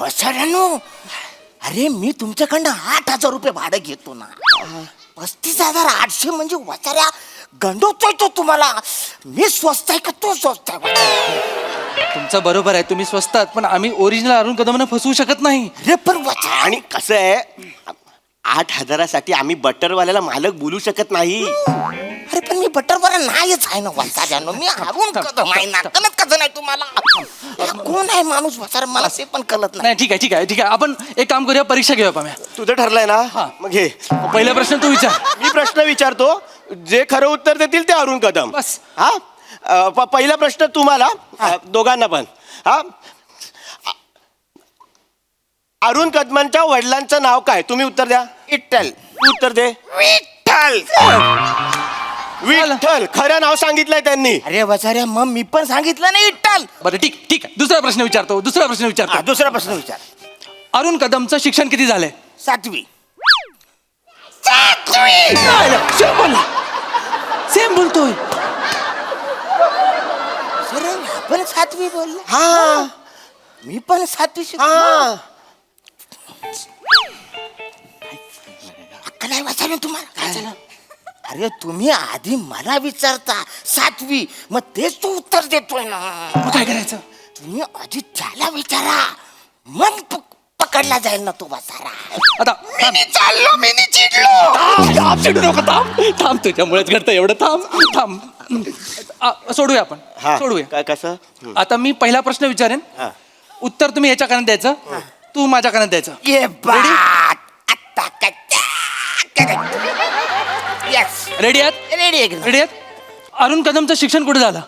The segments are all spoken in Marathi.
वसाड्यानो, अरे मी तुमच्याकडनं 8,000 रुपये भाडं घेतो ना. 35,800 म्हणजे वसाड्या गंडवतोय तो तुम्हाला. मी स्वस्त आहे का तो स्वस्त आहे? तुमचं बरोबर आहे, तुम्ही स्वस्त आहात, पण आम्ही ओरिजिनल अरुण कदमांना फसवू शकत नाही. अरे पण वसाड्या, आणि कसं आहे 8,000साठी आम्ही बटरवाल्याला मालक बोलू शकत नाही. अरे पण मी बटरवाला नाहीच आहे ना वसाड्यानो. मी अरुण कदम आहे ना. कळत कसं नाही तुम्हाला? कोण आहे माणूस वसाड मला ते पण कळत नाही. नाही ठीक आहे ठीक आहे ठीक आहे, आपण एक काम करूया, परीक्षा घेऊया पाम्या. तुझं ठरलंय ना? हा. मग घे. पहिला प्रश्न तू विचार. मी प्रश्न विचारतो, जे खरं उत्तर देतील ते अरुण कदम. बस. हा. पहिला प्रश्न तुम्हाला दोघांना पण. हा. अरुण कदमांच्या वडिलांचं नाव काय? तुम्ही उत्तर द्या. विठ्ठल. तू उत्तर दे. विठ्ठल. विठ्ठल. खरं नाव सांगितलंय त्यांनी. अरे वसाड्या, मग मी पण सांगितलं नाही विठ्ठल. बरं ठीक ठीक आहे, दुसरा प्रश्न विचारतो. दुसरा प्रश्न विचार. अरुण कदमचं शिक्षण किती झालंय? 7वी. सेम बोलतोय. सर आपण 7वी बोललो. हा. मी पण 7वी शिकलो. हा. अक्कल आहे वसाड्या तुम्हाला? काय झालं? अरे तुम्ही आधी मला विचारता 7वी, मग तेच तो उत्तर देतोय ना. मग काय करायचं? तुम्ही आधी त्याला विचारा, मग पकडला जाईल ना तो वसारा. आता मी चाललो, मी चिडलो. थांब, चिडू नको, थांब, तुझ्यामुळेच घडतं एवढं. थांब. सोडूया आपण. हा. सोडूया. काय कसं? आता मी पहिला प्रश्न विचारेन, हा. उत्तर तुम्ही याच्या कानात द्यायचं, तू माझ्या कानात द्यायचं. ये बात आता यस. रेडी आहात? रेडी आहात? अरुण कदमचं शिक्षण कुठे झालं?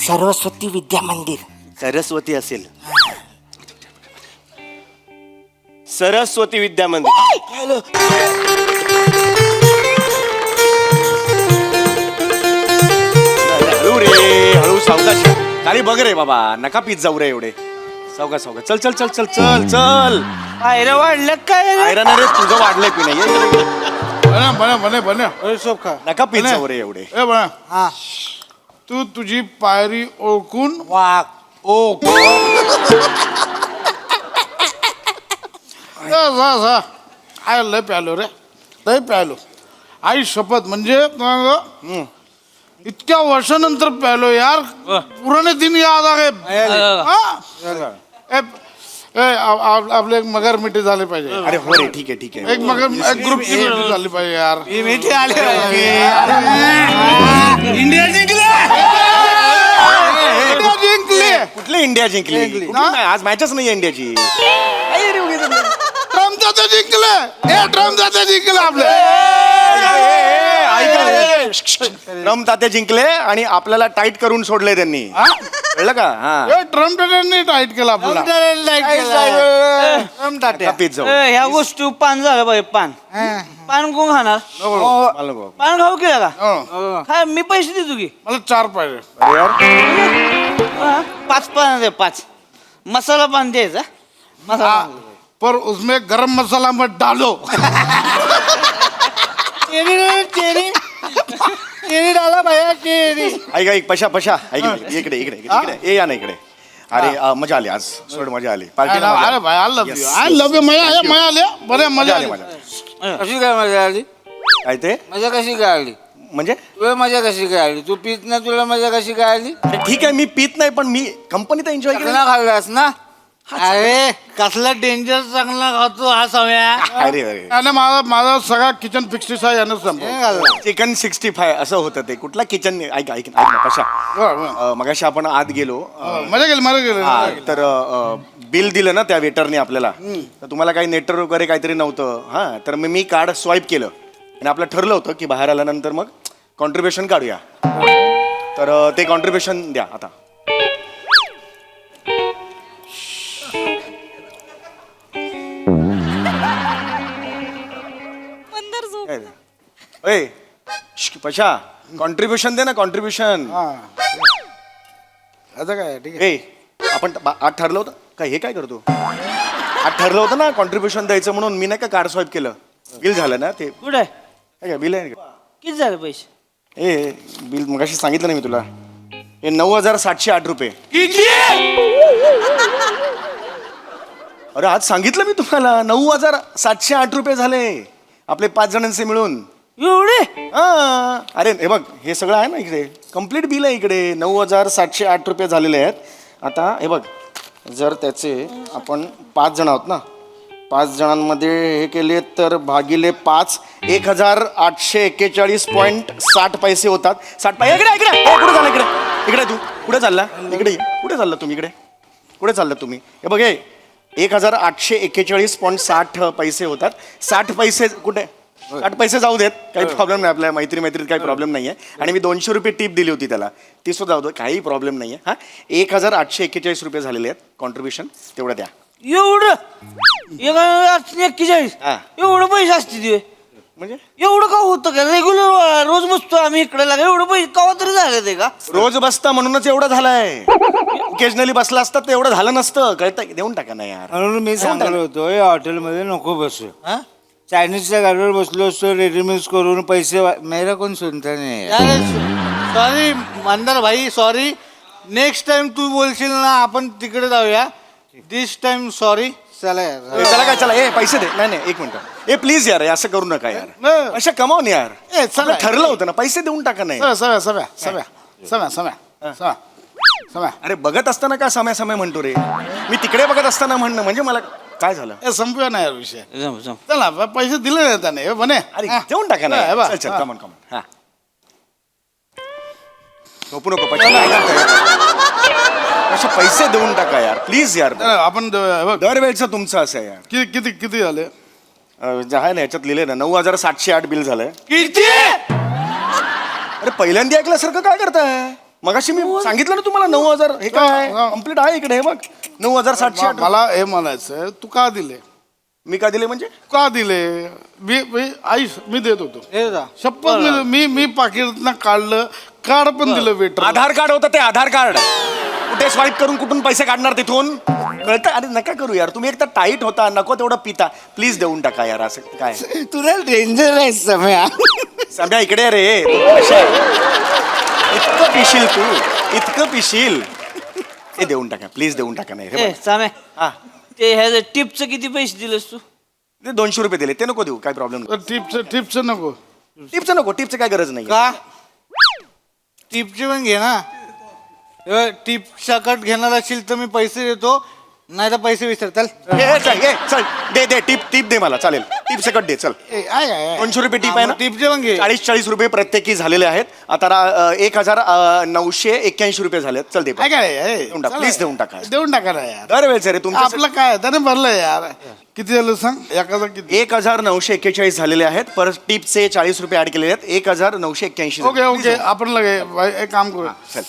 सरस्वती विद्या मंदिर. सरस्वती असेल. सरस्वती विद्या मंदिर. हळू रे, हळू, सावकाश. खाली बघ रे बाबा, नका पीत जाऊ रे एवढे. सावकाश सावकाश. चल चल चल चल चल चल. आयरन वाढलं काय? आयरन रे, तुझं वाढलंय की नाही? बने नका पीत जाऊ रे एवढे. हा. तू तुझी पायरी ओळखून वाघ. आय लय प्यालो रे, लय प्यालो. आई शपथ, म्हणजे इतक्या वर्षानंतर प्यालो यार. पुराने दिन याद आ गए. आपले एक मगर मिठी झाले पाहिजे. अरे हो रे, ठीक आहे ठीक आहे. एक ग्रुप मिठी झाली पाहिजे यार. इंडिया जिंकले. जिंकले. कुठली इंडिया जिंकली? कुठली नाही, आज मॅचच नाही इंडियाची. ट्रम्प जाते जिंकले. ट्रम्प जाते जिंकले आपले. ट्रम्प ताते जिंकले आणि आपल्याला टाईट करून सोडले त्यांनी. कळलं का? हा. ट्रम्प टाईट केला आपल्याला. पीत जाऊ. ह्या गोष्टी पान झालं पाहिजे. पान कोण खाणार? मला नको. पान खाऊ केला का? हो. काय मी पैसे देतो की? मला 4 पाहिजे. अरे यार, 5 पान दे. 5 मसाला पान द्यायचा. मसाला पर उसमें गरम मसाला मत डालो. चेरी डाला भैया, चेरी. ऐक ऐक, पशा पशा ऐक, इकडे इकडे इकडे ये, या ना इकडे. अरे मजा आली आज, सोड मजा आली. पार्टीला अरे भाई, आय लव्ह यू. मजा आली. बरे मजा आली. कशी काय मजा आली? काय ते? मजा कशी काय आली? म्हणजे तुला मजा कशी काय आली? तू पित ना, तुला मजा कशी काय आली? अरे ठीक आहे, मी पीत नाही, पण मी कंपनीत एन्जॉय केलं. चांगला खाल्लास ना? अरे कसला डेंजर चांगला खातो हा सवया. अरे अरे, आणि माझा सगळा किचन 65 यानं संपव. चिकन 65 असं होतं ते. कुठला किचन? ऐक ऐक ऐक ना पशा, मगाशी आपण आत गेलो. मजा गेली. हा, तर बिल दिलं ना त्या वेटरने आपल्याला. तर तुम्हाला काही नेटवर्क वगैरे काहीतरी नव्हतं. हा, तर मी कार्ड स्वाईप केलं आणि आपलं ठरलं होतं की बाहेर आल्यानंतर मग कॉन्ट्रीब्युशन काढूया. तर ते कॉन्ट्रीब्युशन द्या आता. पशा, कॉन्ट्रीब्युशन दे ना, कॉन्ट्रीब्युशन. आता काय ठीक आहे. आपण आज ठरलं होतं काय? हे काय करतो? आज ठरलं होतं ना कॉन्ट्रीब्युशन द्यायचं म्हणून. मी नाही का कार्ड स्वाईप केलं, बिल झालं ना ते. कुठे आहे? काय बिल आहे? किती झाले पैसे? बिल मगाशी सांगितलं ना मी तुला. हे 9,708 रुपये. अरे आज सांगितलं मी तुम्हाला 9,708 झाले आपले 5 जणांचे मिळून. एवढे हा अरे हे बघ हे सगळं आहे ना इकडे कम्प्लीट बिल आहे इकडे 9,708 झालेले आहेत. आता हे बघ जर त्याचे आपण 5 जण आहोत ना 5 जणांमध्ये हे केले तर भागिले 5 1,841.60 पैसे होतात. 60 पैसे इकडे इकडे कुठे चालला इकडे इकडे तू कुठे चालला इकडे ये. कुठे चालला तुम्ही इकडे कुठे चालला तुम्ही हे बघ हे 1,841.60 पैसे होतात. 60 पैसे कुठे 60 पैसे जाऊ देत काही प्रॉब्लेम नाही आपल्या मैत्रीत काही प्रॉब्लेम नाही आहे. आणि मी 200 रुपये टिप दिली होती त्याला ती सुद्धा जाऊ दे काही प्रॉब्लेम नाही आहे. हा 1,841 झालेले आहेत कॉन्ट्रीब्युशन तेवढं द्या. एवढं 1,841 हा. एवढं पैसे असते म्हणजे एवढं का होतं का रेग्युलर रोज बसतो आम्ही इकडे लागा एवढं पैसे कवा तरी झाले ते का रोज बसता म्हणूनच एवढं झालंय. ओकेजनली बसला असतात तर एवढं झालं नसतं कळतं देऊन टाका ना यार. म्हणून मी सांगलो होतो या हॉटेलमध्ये नको बसू चायनीजच्या गाडीवर बसलो असतो रेडीमेड करून पैसे मेरा कोण सुनता नाही. सॉरी मंदार भाई सॉरी नेक्स्ट टाइम तू बोलशील ना आपण तिकडे जाऊया दिस टाइम सॉरी चला यार. चला काय चला ए पैसे दे नाही एक मिनिट ए प्लीज यार असं करू नका यार अशा कमावून यार चला. आपलं ठरलं होतं ना पैसे देऊन टाका नाही. समय अरे बघत असताना का समय समय म्हणतो रे मी तिकडे बघत असताना म्हणणं म्हणजे मला काय झालं संपूया ना यार विषय चला पैसे दिले नाही त्याने म्हणे अरे देऊन टाका ना हा, बा. चल चल कमन हा झोपू नको पैसे देऊन टाका यार प्लीज यार. आपण दरवेळचं तुमचं असं आहे यार. किती किती किती झाले जे आहे ना याच्यात लिहिले ना 9,708 बिल झालंय. किती अरे पहिल्यांदा ऐकल्यासारखं काय करताय मगाशी मी सांगितलं ना तुम्हाला 9,000 हे काय कम्प्लीट आहे इकडे हे बघ 9,708. मला हे म्हणायचं तू का दिले मी का दिले म्हणजे का दिले आई मी देत होतो शपथ मी पाकिटातनं काढलं कार्ड पण दिलं वेटर आधार कार्ड होतं ते आधार कार्ड कुठे स्वाईप करून कुठून पैसे काढणार तिथून कळतं. अरे नका करू यार तुम्ही एक तर टाईट होता नको तेवढं पिता प्लीज देऊन टाका यार असं काय. तुला डेंजर आहे समय सध्या इकडे रे कशा आहे? इतकं पिशील तू इतकं पिशील हे देऊन टाका प्लीज देऊन टाका नाही रे समय हा ते ह्या टिपचं किती पैसे दिलेस तू ते 200 रुपये दिले ते नको देऊ काय प्रॉब्लेम नाही. टिप्स नको टिपचं नको टिपचं काय गरज नाही. का टिपचे पण घे ना टिप सकट घेणार असेल तर मी पैसे देतो नाही तर पैसे विसर चल चल दे टिप दे मला चालेल टिप सकट दे चल 200 रुपये टिप आहे ना टिपचे पण घे 40 रुपये प्रत्येकी झालेले आहेत. आता 1,981 रुपये झालेत. चल दे प्लीज देऊन टाका देऊन टाका ना यार दरवेळेस रे तुमचं आपलं काय त्याने भरलं यार किती झालं सांग एखादा किती 1,941 झालेले आहेत परत टिपचे 40 रुपये ऍड केलेले आहेत 1,981. ओके आपण लगे एक काम करू चल.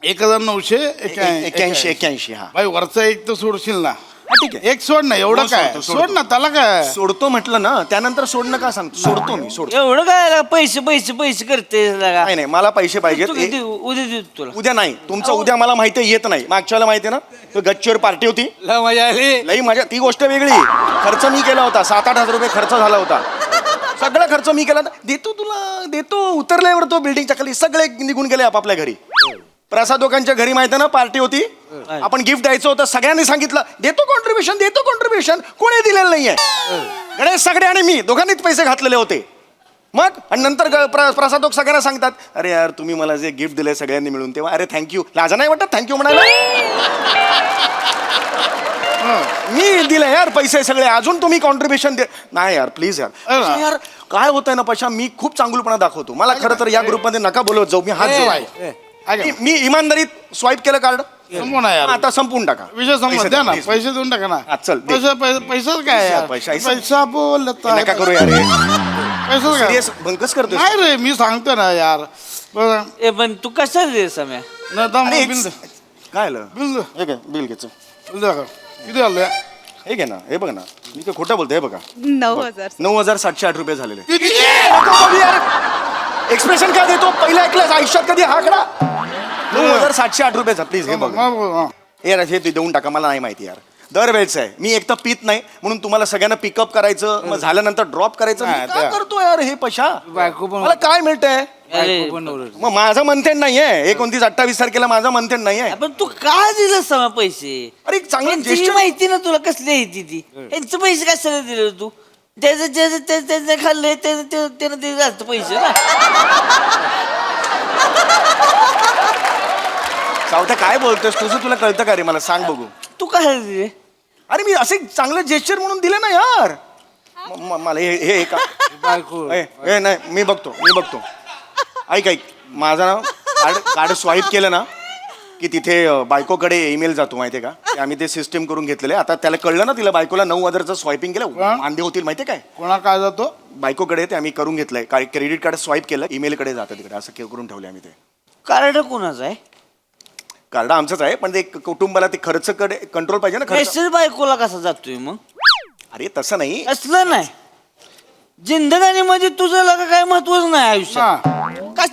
1,981 हा भाई वरचा एक तर सोडशील ना ठीक आहे एक सोड ना एवढं हो, काय सोडतो. सोड ना त्याला काय सोडतो म्हटलं ना त्यानंतर सोडणं का सांगतो सोडतो मी सोडतो एवढं काय पैसे पैसे पैसे करते नाही नाही मला पैसे पाहिजेत उद्या देतो तुला उद्या नाही तुमचं उद्या मला माहिती आहे येत नाही मागच्या वेळेला माहिती आहे ना तो गच्चीवर पार्टी होती मजा आली लई माझ्या ती गोष्ट वेगळी खर्च मी केला होता 7-8 हजार रुपये खर्च झाला होता सगळा खर्च मी केला देतो तुला देतो उतरल्यावर तो बिल्डिंगच्या खाली सगळे निघून गेले आपापल्या घरी. प्रसाद दोकांच्या घरी माहिती ना पार्टी होती आपण गिफ्ट द्यायचं होतं सगळ्यांनी सांगितलं देतो कॉन्ट्रीब्युशन कोणी दिलेलं नाहीये. गणेश सगळे आणि मी दोघांनीच पैसे घातलेले होते. मग आणि नंतर प्रसाद सगळ्यांना सांगतात अरे यार तुम्ही मला जे गिफ्ट दिले सगळ्यांनी मिळून तेव्हा अरे थँक्यू लाजा नाही वाटत थँक्यू म्हणायला. मी दिले यार पैसे सगळे अजून तुम्ही कॉन्ट्रीब्युशन दे नाही यार प्लीज यार यार काय होतंय ना पशा मी खूप चांगुलपणा दाखवतो मला खरं तर या ग्रुपमध्ये नका बोलवत जाऊ मी हात जोडतो. मी इमानदारीत स्वाईप केलं कार्ड संपवून यार आता संपवून टाका विषय संपत द्या ना पैसे देऊन टाका ना हा, चल, दे. पैसा काय यार? पैसा बोलत आहे. नका करू यार पैसा काय सिरियस भंकस करतो नाही रे मी सांगतो ना यार बरं. ए पण तू कशाला दे समय नाही तर मग बिल दे. काय आलं बिल दे. हे घे बिल घ्यायचं बिल दे का? किती आलं हे घे ना हे बघ ना मी काय खोटं बोलतोय हे बघा 9,000 9,708 रुपये झालेले एक्सप्रेशन काय देतो पहिला ऐकलास आयुष्यात कधी हा करा 9,708 रुपयाचा प्लीज हे बघ यार हे देऊन टाका मला नाही माहिती यार दरवेळेच आहे मी एक तर पित नाही म्हणून तुम्हाला सगळ्यांना पिकअप करायचं मग झाल्यानंतर ड्रॉप करायचं मी हा, काय त्या. करतो यार हे पशा बायको पण मला काय मिळतंय बायको पण ओरडते. मग माझा मंथन नाहीये 29-28 तारखेला माझा मंथन नाहीये. पण तू का दिलं समा पैसे अरे एक चांगलं त्यांची gesture- माहिती ना तुला कसली आहे ती त्यांचे पैसे कशाला दिले तू त्याचं खाल्लंय त्यानं दिले जास्त पैसे ना सावत्या काय बोलतोस तुझं, तुला कळतं का रे? मला सांग बघू. तू काय दिले अरे मी असे चांगलं जेस्चर म्हणून दिलं ना यार. मला हे का बायको ए, नाही मी बघतो ऐक माझं ना कार्ड स्वाईप केलं ना की तिथे बायकोकडे ईमेल जातो माहितीये का? ते आम्ही ते सिस्टीम करून घेतलेले. आता त्याला कळलं ना, तिला बायकोला 9,000चं स्वाईपिंग केलं, वांदे होतील माहितीये काय? कोणा काय जातो बायकोकडे ते आम्ही करून घेतलंय. क्रेडिट कार्ड स्वाईप केलं, ईमेलकडे जातं तिकडे, असं करून ठेवले आम्ही ते. कार्ड कोणाचं आहे कार्ड आमचंच आहे, पण ते कुटुंबाला ते खर्च कडे कंट्रोल पाहिजे ना, खर्च. मेसेज बायकोला कसा जातोय मग अरे तसं नाही. असलं नाही जिंदगानीमध्ये तुझं लगा काय महत्वच नाही आयुष्यात का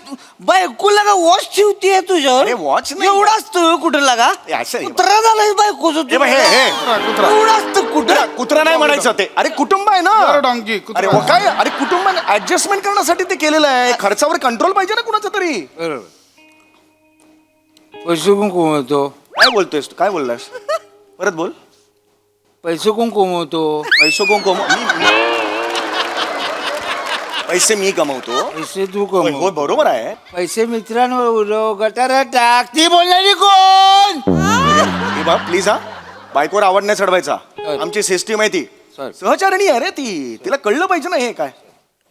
बायकोला का वॉच ठेवतीये तुझ्यावर अरे watch नाही. एवढं असतं कुठं लागा ए, असं आहे. कुत्रा झालाय बायकोचं हे बघ, हे एवढं असतं कुठं कुत्रा नाही म्हणायचं ते. अरे कुटुंब आहे ना. डॉंकी अरे हो काय, अरे कुटुंब ऍडजस्टमेंट करण्यासाठी ते केलेलं आहे. खर्चावर कंट्रोल पाहिजे ना कुणाचा तरी. बरोबर. पैसे कोण कमवतो? काय बोलतोयस तू? काय बोललास? परत बोल. पैसे कोण कमवतो? पैसे कोण पैसे मी कमवतो. पैसे तू होय, होय, कमव. बरोबर आहे. पैसे मित्रांवर उडव, गटारात टाक. ती बोलणारी कोण? हे बघ प्लीज हा, बायकोवर आवड नाही चढवायचा. आमची सिस्टीम आहे ती. Sorry. सहचारणी आहे रे ती, तिला कळलं पाहिजे ना हे काय.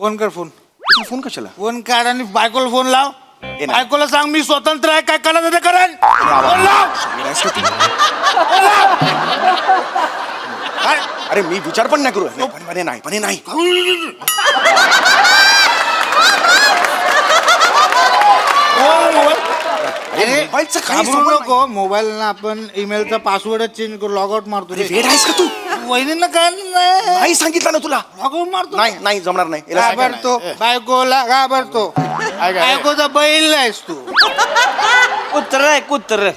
फोन कर फोन. फोन कशाला? फोन काढ आणि बायकोला फोन लाव. नाही. बायकोला सांग मी स्वतंत्र आहे, काय करायचं ते करेन. फोन लाव. अरे मी विचार पण नाही करू. पण हे नाही. अरे मोबाईलचं काही घाबरू संबंध नको. मोबाईल ना आपण ईमेलचा पासवर्ड चेंज करू, लॉग आउट मारतो. नाही. वेड आहेस का तू? वहिनींना काय नाही सांगितलं ना तुला. लॉग आउट मारतो. नाही जमणार नाही. याला सांगायला नाही. घाबरतो बायकोला, घाबरतो. बायकोचा बैल नाहीस तू. कुत्र आहे कुत्र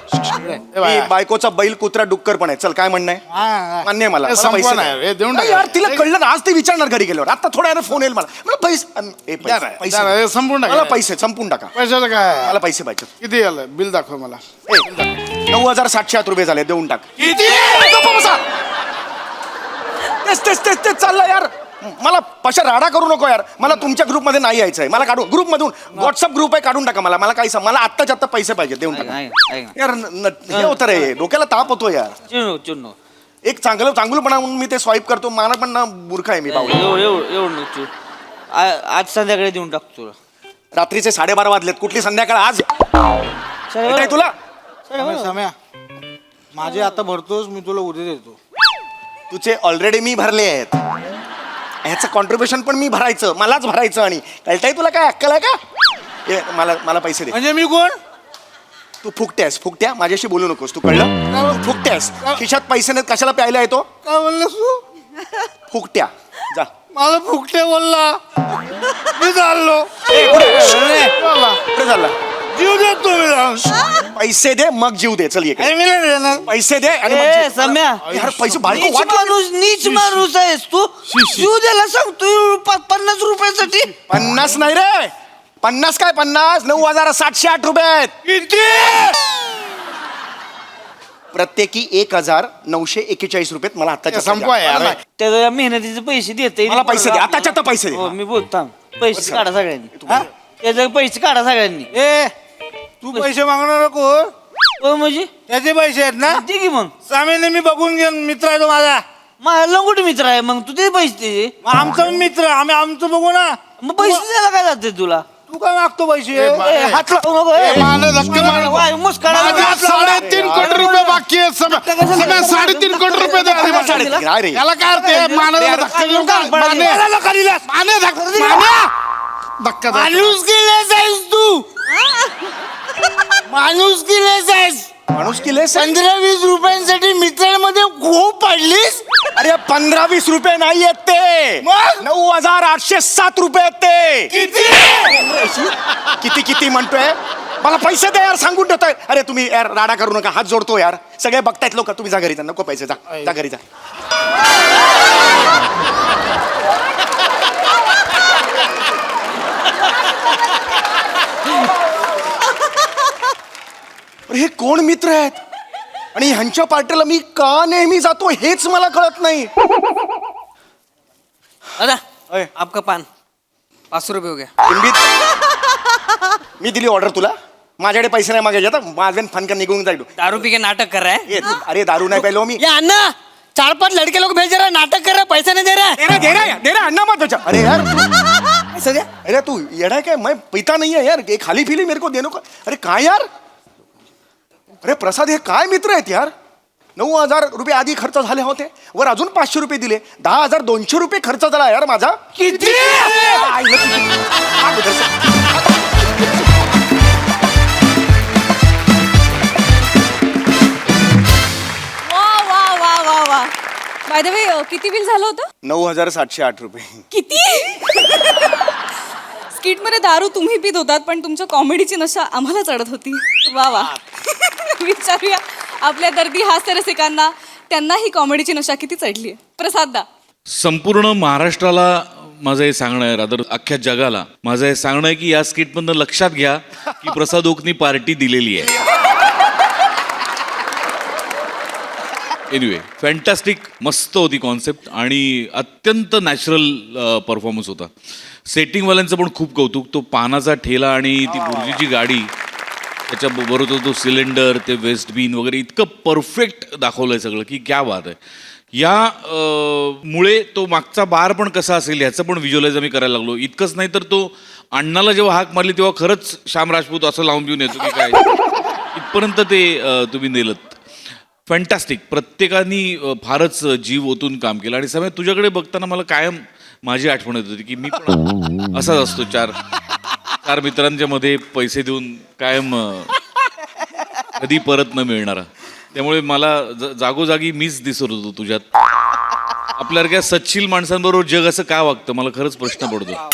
मी बायकोचा बैल कुत्रा डुक्कर पण आहे. चल काय म्हणणं आहे? हा. मान्य आहे मला. मला संपवा पैसे नाही, द्या. हे देऊन नाही टाका. यार तिला कळलं ना, आज ते विचारणार घरी गेल्यावर. आता थोड्या वेळाने फोन येईल मला पैसे हे संपून टाका. मला पैसे संपून टाका. पैशाचं काय मला पैसे पाहिजे. किती आलं बिल दाखव मला. 9,708 रुपये झाले, देऊन टाक. गप्प बसा. तेच चाललं यार. मला पशा राडा करू नको यार. मला तुमच्या ग्रुपमध्ये नाही यायचंय. मला काढून ग्रुपमधून, व्हॉट्सअप ग्रुप आहे, काढून टाका. मला काही मला आत्ताच्या आत्ता पैसे पाहिजे, देऊन टाका. यार हे होतं रे, डोक्याला ताप होतो यार. चुनो एक चांगलंपणा म्हणून मी ते स्वाईप करतो. मला पण ना मूर्ख आहे मी बावळा. एवढं आज संध्याकाळी देऊन टाकतो तुला रात्रीचे 12:30 वाजलेत. कुठली संध्याकाळ आज? येतंय तुला? सम्या, माझे आता भरतोस, मी तुला उद्या देतो. तुझे ऑलरेडी मी भरले आहेत. ह्याचं कॉन्ट्रीब्युशन पण मी भरायचं, मलाच भरायचं. आणि कळतंय तुला काय अक्कल आहे का? मला पैसे दे. म्हणजे मी कोण? तू फुकट्या माझ्याशी बोलू नकोस. तू कळलं? तू फुकट्यास. खिशात पैसे नाहीत, कशाला प्यायला येतो? काय बोललास तू? फुकट्या. जा. मला फुकटे बोलला. मी चाललो. पुढे झाला. जीव देतो मी जाऊन. पैसे दे मग जीव दे. चल ये अरे मी नाही देणार. पैसे दे आणि मग ए जीव. सम्या यार पैसे बायको नीच वाट माणूस नीच माणूस आहेस तू शिव द्यायला सांगतो 50 रुपयासाठी 50 नाही रे. 50 काय 50? 9,708 रुपये आहेत. किती? प्रत्येकी 1,941 रुपये मला आत्ताच्या संपवा यार. त्याच्या मेहनतीचे पैसे देते मला पैसे दे. आताच्या आता पैसे दे. हो मी बोलतो पैसे काढा सगळ्यांनी हा? त्याचे पैसे काढा सगळ्यांनी ए, तू पैसे मागणार नको. हो म्हणजे त्याचे पैसे आहेत ना? दे की मग सामीने मी बघून घेऊन, मित्र आहे तो माझा. माझा लंगोट मित्र आहे मग तू ते पैसे दे मग आमचा मित्र, आम्ही आमचं बघू ना. मग पैसे द्यायला काय जाते तुला तू काय मागतो पैसे? ए, हात लावू नको ए. माने धक्के मार. वाय, मुस्कारा माझे लावू. 3.5 कोटी रुपये बाकी आहेत. सगळ्या 3.5 कोटी रुपये द्या आधी मला. 3.5 नाही रे. याला काय अर्थ आहे? मानेला धक्का देऊन का? माने धक्का द्या. माणूस गेलेस आहेस तू. माणूस गेलेस आहेस. माणूस केले 15-20 रुपयांसाठी मित्रांमध्ये खूप पडलीस. अरे 15-20 रुपये नाही आहेत ते. मग? 9,807 रुपये आहेत ते. किती म्हणतोय? मला पैसे द्या यार, सांगून ठेवतोय. अरे तुम्ही यार राडा करू नका, हात जोडतो यार. सगळे बघतायत लोक. तुम्ही जा घरी जा. नको पैसे. जा घरी जा. अरे हे कोण मित्र आहेत आणि ह्यांच्या पार्टीला मी का नेहमी जातो हेच मला कळत नाही. दादा अय. आपका पान 500 रुपये हो गया. हिंदीत मी दिली ऑर्डर तुला, माझ्याकडे पैसे नाही मागायचे, आता माझ्या फनका निघून जाईल. दारू पी के नाटक कर रहा है. अरे दारू नाही प्यायलो मी. ये अन्ना 4-5 लड़के लोग भेज रहा है, नाटक कर रहा है, पैसा नहीं दे रहा है. दे रहा अन्ना मत बचा. अरे यार पैसा द्या. अरे तू येडा है क्या, मैं पीता नहीं है यार, ये खाली फिली मेरे को देनो का. अरे काय यार, अरे प्रसाद हे काय मित्र आहेत यार. 9,000 रुपये आधी खर्च झाले होते, वर अजून 500 रुपये दिले, 10,200 रुपये खर्च झाला यार माझा. किती वा बाय द वे किती बिल झालं होतं? 9,708 रुपये. किती? स्किट मध्ये दारू तुम्ही पित होतात पण तुमच्या कॉमेडीची नशा आम्हाला चढत होती. वा वा. विचारूया आपल्या दर्दी हास्य रसिकांना, त्यांना ही कॉमेडीची नशा किती चढली आहे. प्रसाद दा. संपूर्ण महाराष्ट्राला माझं हे सांगणं आहे, रादर अख्ख्या जगाला माझं हे सांगणं आहे की या स्किटमधनं लक्षात घ्या की प्रसाद ओकनी पार्टी दिलेली आहे. एनिवे फॅन्टॅस्टिक, मस्त होती कॉन्सेप्ट आणि अत्यंत नॅचरल परफॉर्मन्स होता. सेटिंगवाल्यांचं पण खूप कौतुक. तो पानाचा ठेला आणि ती बुर्जीची गाडी, त्याच्याबरोबर तो सिलेंडर, ते वेस्ट बीन वगैरे इतकं परफेक्ट दाखवलं आहे सगळं की क्या बात आहे. या मुळे तो मागचा बार पण कसा असेल ह्याचं पण व्हिज्युअलाइज आम्ही करायला लागलो. इतकंच नाही तर तो अण्णाला जेव्हा हाक मारली तेव्हा खरंच श्याम राजपूत असं लावून घेऊन येतो की काय, इथपर्यंत ते तुम्ही नेलत. फॅन्टॅस्टिक. प्रत्येकाने फारच जीव ओतून काम केलं आणि समय तुझ्याकडे बघताना मला कायम माझी आठवण येत होती की मी पण असाच असतो, चार मित्रांच्या मध्ये पैसे देऊन कायम कधी परत न मिळणारा. त्यामुळे मला जागोजागी मीच दिसत होतो तुझ्यात. आपल्यासारख्या सच्शील माणसांबरोबर जग असं का वागतं मला खरंच प्रश्न पडतो.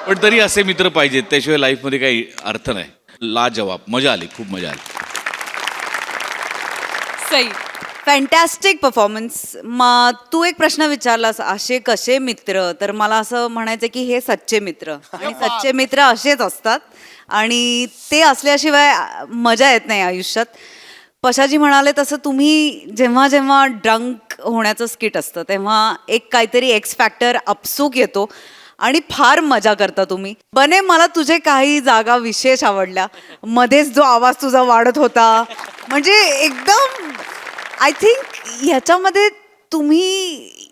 पण तरी असे मित्र पाहिजेत, त्याशिवाय लाईफमध्ये काही अर्थ नाही. लाजवाब, मजा आली, खूप मजा आली. सई. Fantastic performance. मग तू एक प्रश्न विचारलास असे कसे मित्र, तर मला असं म्हणायचं की हे सच्चे मित्र, आणि सच्चे मित्र असेच असतात आणि ते असल्याशिवाय मजा येत नाही आयुष्यात. पशाजी म्हणाले तसं तुम्ही जेव्हा जेव्हा ड्रंक होण्याचं स्किट असतं तेव्हा एक काहीतरी एक्स फॅक्टर अपसूक येतो आणि फार मजा करता तुम्ही. बने मला तुझे काही जागा विशेष आवडल्या. मध्येच जो आवाज तुझा वाढत होता, म्हणजे एकदम आय थिंक ह्याच्यामध्ये तुम्ही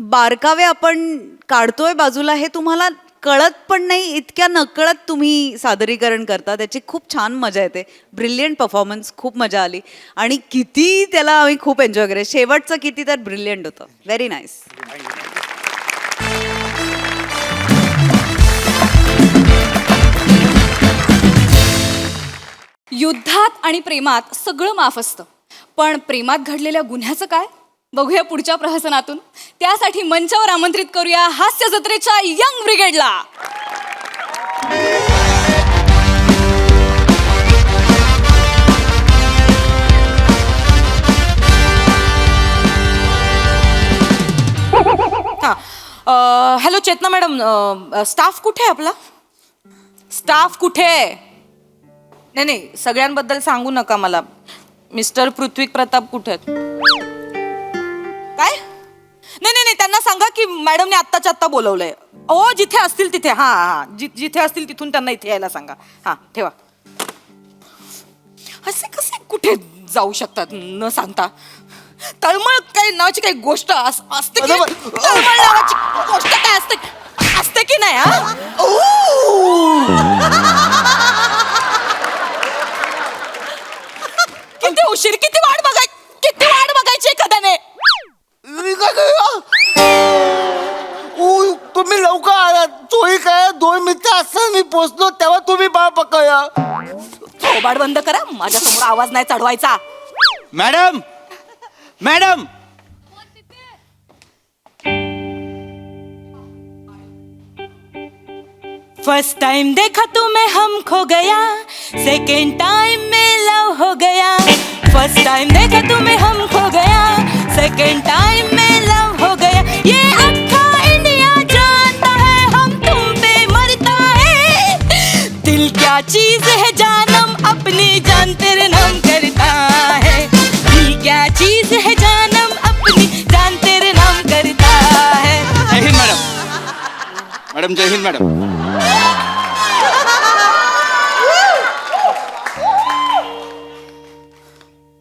बारकावे आपण काढतोय बाजूला हे तुम्हाला कळत पण नाही, इतक्या नकळत तुम्ही सादरीकरण करता. त्याची खूप छान मजा येते. ब्रिलियंट परफॉर्मन्स, खूप मजा आली आणि किती त्याला आम्ही खूप एन्जॉय केलं. शेवटचं किती तर ब्रिलियंट होतं. Very nice. युद्धात आणि प्रेमात सगळं माफ असतं, पण प्रेमात घडलेल्या गुन्ह्याचं काय बघूया पुढच्या प्रहसनातून. त्यासाठी मंचावर आमंत्रित करूया हास्य जत्रेच्या यंग ब्रिगेडला. हॅलो चेतना मॅडम, स्टाफ कुठे आहे आपला? स्टाफ कुठे आहे? नाही नाही, सगळ्यांबद्दल सांगू नका मला. मिस्टर पृथ्वी प्रताप कुठे आहेत? काय? नाही नाही नाही, त्यांना सांगा की मॅडमने आत्ताच्या आत्ता बोलवलंय. हो जिथे असतील तिथे. हां हां, जिथे असतील तिथून त्यांना इथे यायला सांगा. हां ठेवा. असे कसे कुठे जाऊ शकतात न सांगता? तळमळ काही नावाची काही गोष्ट असते की? तळमळ नावाची गोष्ट काय असते की नाही? हा किती उशीर, किती वाट बघायची एखाद्याने. तुम्ही लवकर आलात. चोरी काय 2 मिनिटं असताना मी पोचलो तेव्हा तुम्ही बाळ पकया. थोबाड बंद करा, माझ्या समोर आवाज नाही चढवायचा. मॅडम मॅडम फर्स्ट टाइम देखा तुम्हें हम खो गया, सेकेंड टाइम में लव हो गया. फर्स्ट टाइम देखा तुम्हें हम खो गया, सेकेंड टाइम में लव हो गया. ये अक्खा इंडिया जानता है हम तुम पे मरता है. दिल क्या चीज है जय हिंद मॅडम.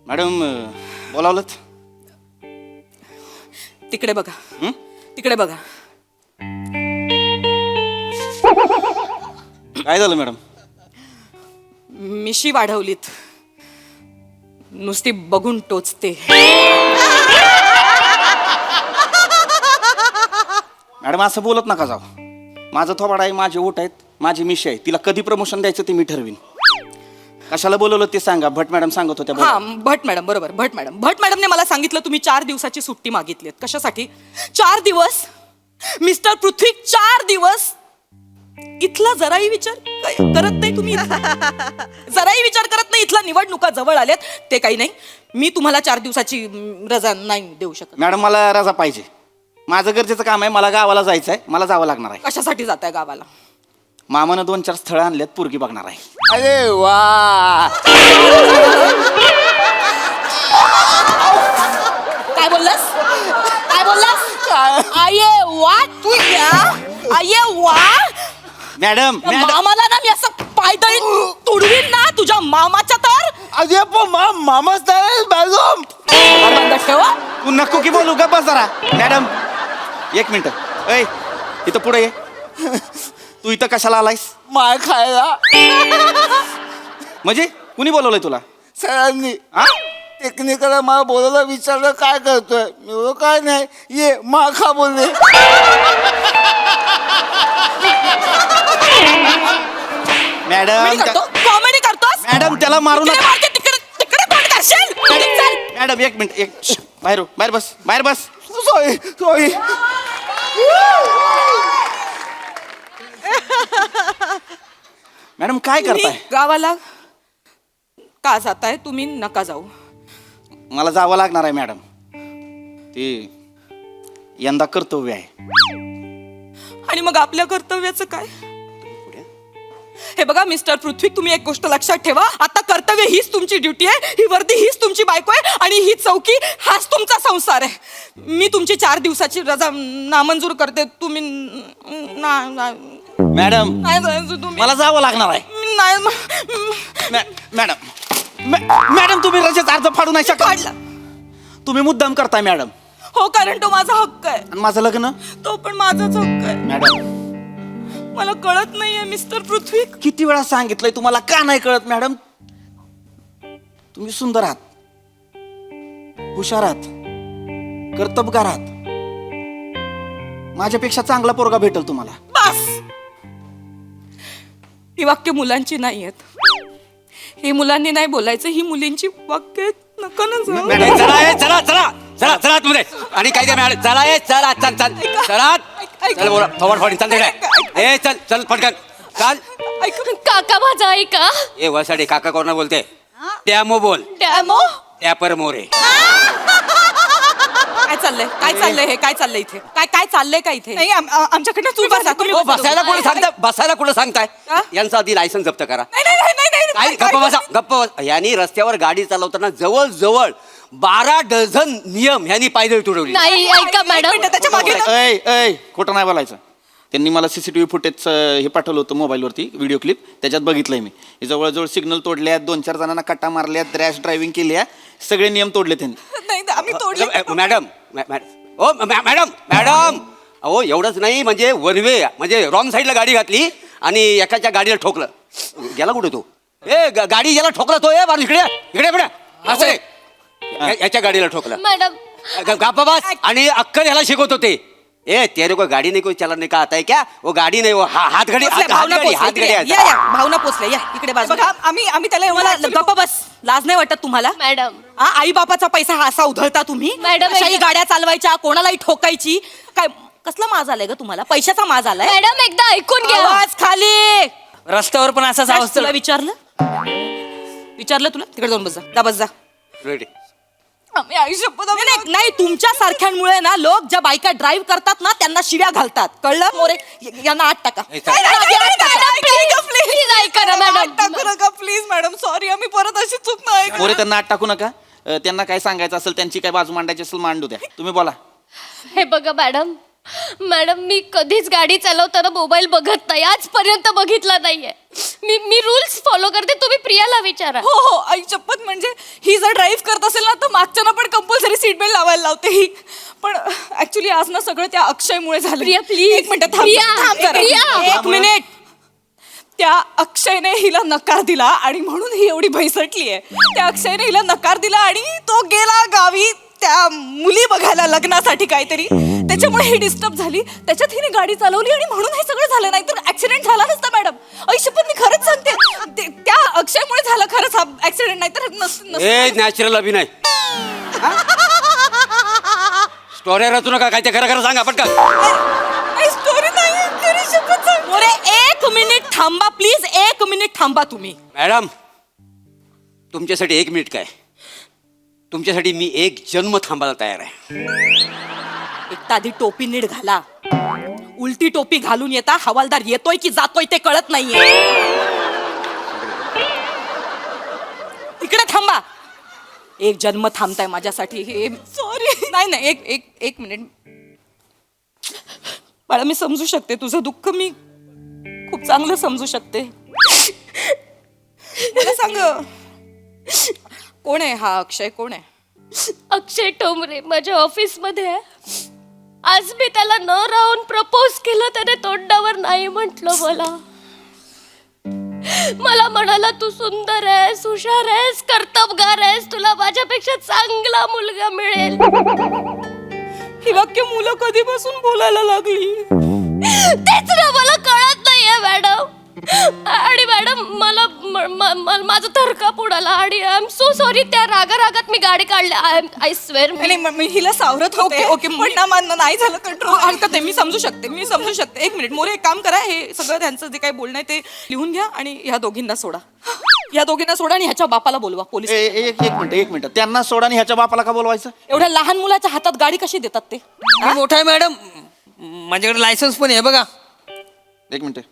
मॅडम बोलावलंत? तिकडे बघा. हं? तिकडे बघा. काय झालं मॅडम? मिशी वाढवलीत. नुसती बघून टोचते. मॅडम असं बोलत नका जाऊ. माझं थोबाड आहे, माझे ओठ आहेत, माझी मिशी आहे. तिला कधी प्रमोशन द्यायचं ते मी ठरवीन. कशाला बोलवलं ते सांगा. भट मॅडम सांगत होत्या. हा, भट मॅडम, बरोबर. भट मॅडमने मला सांगितलं तुम्ही 4 दिवसाची सुट्टी मागितलीत. कशासाठी? 4 दिवस? मिस्टर पृथ्वी 4 दिवस? इथला जराही विचार करत नाही तुम्ही. जराही विचार करत नाही. इथला निवडणुका जवळ आल्यात ते काही नाही. मी तुम्हाला 4 दिवसाची रजा नाही देऊ शकत. मॅडम मला रजा पाहिजे. माझं गरजेचं काम आहे. मला गावाला जायचं आहे. मला जावं लागणार आहे. कशासाठी जाताय गावाला? मामानं 2-4 स्थळं आणल्यात. पोरगी बघणार आहे. अरे वा. काय बोललास? काय बोललास? आये वा तू या. आये वा. मॅडम मामाला ना मी असं पायदळी तुडवीन ना तुझ्या मामाच्या तर. अरे पण मामाच आहे मॅडम. बंद ठेवा. तू नको की बोलू का? बस जरा. Madam 1 minute. ऐ इथं पुढे ये. तू इथं कशाला आलायस? माय खायला. म्हणजे कुणी बोलवलंय तुला? सरांनी हा? टेक्निकल मला बोलायला विचारलं काय करतोय. मी बोललो काय नाही, ये मा खा बोलले. मॅडम कॉमेडी करतोस. मॅडम त्याला मारू तिकडे नका. मारते, तिकडे तिकडे तोंड करशील. चल. Madam 1 minute. बाहेर बस. बाहेर बस. सॉरी. मॅडम काय करताय? मी गावाला का जाताय? तुम्ही नका जाऊ. मला जावं लागणार आहे मॅडम. ते यंदा कर्तव्य आहे. आणि मग आपल्या कर्तव्याचं काय? हे बघा मिस्टर पृथ्वी, तुम्ही एक गोष्ट लक्षात ठेवा. आता कर्तव्य हीच तुमची ड्युटी आहे. ही वर्दी हीच तुमची बायको आहे. आणि ही चौकी हाच तुमचा संसार आहे. मी तुमची 4 दिवसाची रजा नामंजूर करते. तुम्ही मॅडम नाही जायचं तुम्ही. मला जावं लागणार आहे. नाही मॅडम तुम्ही रजेचा अर्ज फाडू नाही शकत. काढला. तुम्ही मुद्दाम करताय मॅडम. हो, कारण तो माझा हक्क आहे. आणि माझं लग्न? तो पण माझाच हक्क आहे. मॅडम मला कळत नाहीये मिस्टर पृथ्वी. किती वेळा सांगितलंय तुम्हाला, का नाही कळत मॅडम? तुम्ही सुंदर आहात, हुशार आहात, कर्तबगार आहात. माझ्यापेक्षा चांगला पोरगा भेटेल तुम्हाला. बस. ही वाक्य मुलांची नाही आहेत. ही मुलांनी नाही बोलायचं. ही मुलींची वाक्य आहेत. नका ना जाऊ. चला आतमध्ये. आणि काय द्या मॅडम. चला फॉरवर्ड फॉरवर्ड चल तिकडे. चल पटकन चाल. काका माझा ऐका. ए वसाडे काका कोण बोलते? डॅमो बोल. डॅमो. टॅपर मोरे. काय चाललंय हे? काय चाललंय इथे? काय चाललंय का इथे? नाही आमच्याकडनं तुम्ही बसा. तुम्ही हो, बसा. बसायला कोणी सांगताय? बसायला कुठं सांगताय? हा? यांचा आधी लायसन्स जप्त करा. नाही. गप्प बसा. यांनी रस्त्यावर गाडी चालवताना जवळ 12 डझन नियम ह्यांनी पायदळी तुडवली. नाही ऐका मॅडम. त्याच्या मागे ना- ऐ खोटं नाही बोलायचं. त्यांनी मला CCTV फुटेज हे पाठवलं होतं मोबाईलवरती, व्हिडिओ क्लिप. त्याच्यात बघितलंय मी. जवळजवळ सिग्नल तोडल्यात, 2-4 जणांना कट्टा मारल्यात, रॅश ड्रायव्हिंग केली आहे. सगळे नियम तोडले त्यांनी. नाही आम्ही तोडले. मॅडम अहो एवढंच नाही, म्हणजे वनवे म्हणजे रॉंग साईडला गाडी घातली आणि एकाच्या गाडीला ठोकलं. गेला कुठे तो? गाडी ज्याला ठोकला तो इकडे असं रे. याच्या गाडीला ठोकलं. मॅडम. गप्पा बस. आणि अक्कल ह्याला शिकवत होते. तेरे को गाडी नाही कोई चलाने का आता है क्या? वो गाडी नाही, वो हात गाडी भावना पोचल्या. या इकडे बघा. आम्ही त्याला मला गप्पा बस. लाज नाही वाटत तुम्हाला? मॅडम. आई बापाचा पैसा हा असा उधळता तुम्ही? मॅडम, अशाही गाड्या चालवायच्या, कोणालाही ठोकायची. काय कसला माज आलाय ग तुम्हाला? पैशाचा माज आलाय? मॅडम एकदा ऐकून घ्या. आवाज खाली. रस्त्यावर पण असाच आवाज. तुला विचारलं तुला? तिकडे जाऊन बस जा. रेडी. नाही तुमच्या सारख्यांमुळे ना लोक ज्या बायका ड्राईव्ह करतात ना त्यांना शिव्या घालतात. कळलं? मोरे यांना आत टाका. Please madam sorry. आम्ही परत अशी चूक नाही. मोरे त्यांना आत टाकू नका. त्यांना काय सांगायचं असेल, त्यांची काय बाजू मांडायची असेल मांडू द्या. तुम्ही बोला. हे बघा मॅडम, मॅडम मी कधीच गाडी चालवताना मोबाईल बघत नाही, आजपर्यंत बघितला नाहीये. मी रूल्स फॉलो करते, तुम्ही प्रियाला विचारा. हो हो आई शपथ, म्हणजे ही जर ड्राईव्ह करत असेल ना तर मागच्याना पण कंपल्सरी सीट बेल्ट लावायला लावते ही. पण ऍक्च्युली आज ना सगळं त्या अक्षयमुळे झालं. प्रिया प्लीज, एक मिनिट थांब जरा. प्रिया. एक मिनिट. त्या अक्षयने हिला नकार दिला आणि म्हणून ही एवढी भैसटली आहे. त्या अक्षयने हिला नकार दिला आणि तो गेला गावी त्या मुली बघायला लग्नासाठी काहीतरी, त्याच्यामुळे ही डिस्टर्ब झाली. त्याच्यात हिने गाडी चालवली आणि म्हणून हे सगळं झालं, नाही तर ऍक्सिडेंट झाला नसता मॅडम. आई शपथ मी खरंच सांगते, त्या अक्षयमुळे झालं खरंच हा ऍक्सिडेंट, नाही तर ए नॅचरल अभिनय. स्टोऱ्या रचू नका, काय ते खरं खरं सांगा पटकन. स्टोरी नाही खरी शपथ सांग. मोरे एक मिनिट थांबा प्लीज, एक मिनिट थांबा तुम्ही. मॅडम तुमच्यासाठी 1 मिनिट काय, तुमच्यासाठी मी 1 जन्म थांबायला तयार आहे. एक तर आधी टोपी नीट घाला. उलटी टोपी घालून येता हवालदार येतोय की जातोय ते कळत नाहीये. इकडे थांबा. 1 जन्म थांबताय माझ्यासाठी. हे सॉरी. नाही नाही एक मिनिट बाळा, मी समजू शकते तुझं दुःख, मी खूप चांगलं समजू शकते. मला सांग कोण आहे हा अक्षय, कोण आहे? अक्षय टोमरे माझ्या ऑफिसमध्ये आहे. आज मी त्याला न राहून प्रपोज केलं, त्याने तोंडावर नाही म्हटलं. मला म्हणाला तू सुंदर आहेस, हुशार आहेस, कर्तबगार आहेस, तुला माझ्यापेक्षा चांगला मुलगा मिळेल. ही वाक्य मुलं कधीपासून बोलायला लागली? तेच ना मला कळत नाहीये मॅडम. आणि मॅडम मला माझा थरकाप उडाला आणि आय एम सो सॉरी. त्या रागारागात मी गाडी काढली. I swear. मी हिला सावरत होते. ओके, पण ना नाही झालं कंट्रोल. हरकत आहे, मी समजू शकते. 1 मिनिट मोरे, एक काम करा, हे सगळं त्यांचं जे काही बोलणं आहे ते लिहून घ्या आणि ह्या दोघींना सोडा. आणि ह्याच्या बापाला बोलवा पोलीस. एक मिनिट, त्यांना सोडा आणि ह्याच्या बापाला का बोलवायचं? एवढ्या लहान मुलाच्या हातात गाडी कशी देतात ते? मी मोठा आहे मॅडम, माझ्याकडे लायसन्स पण आहे बघा. 1 मिनिट.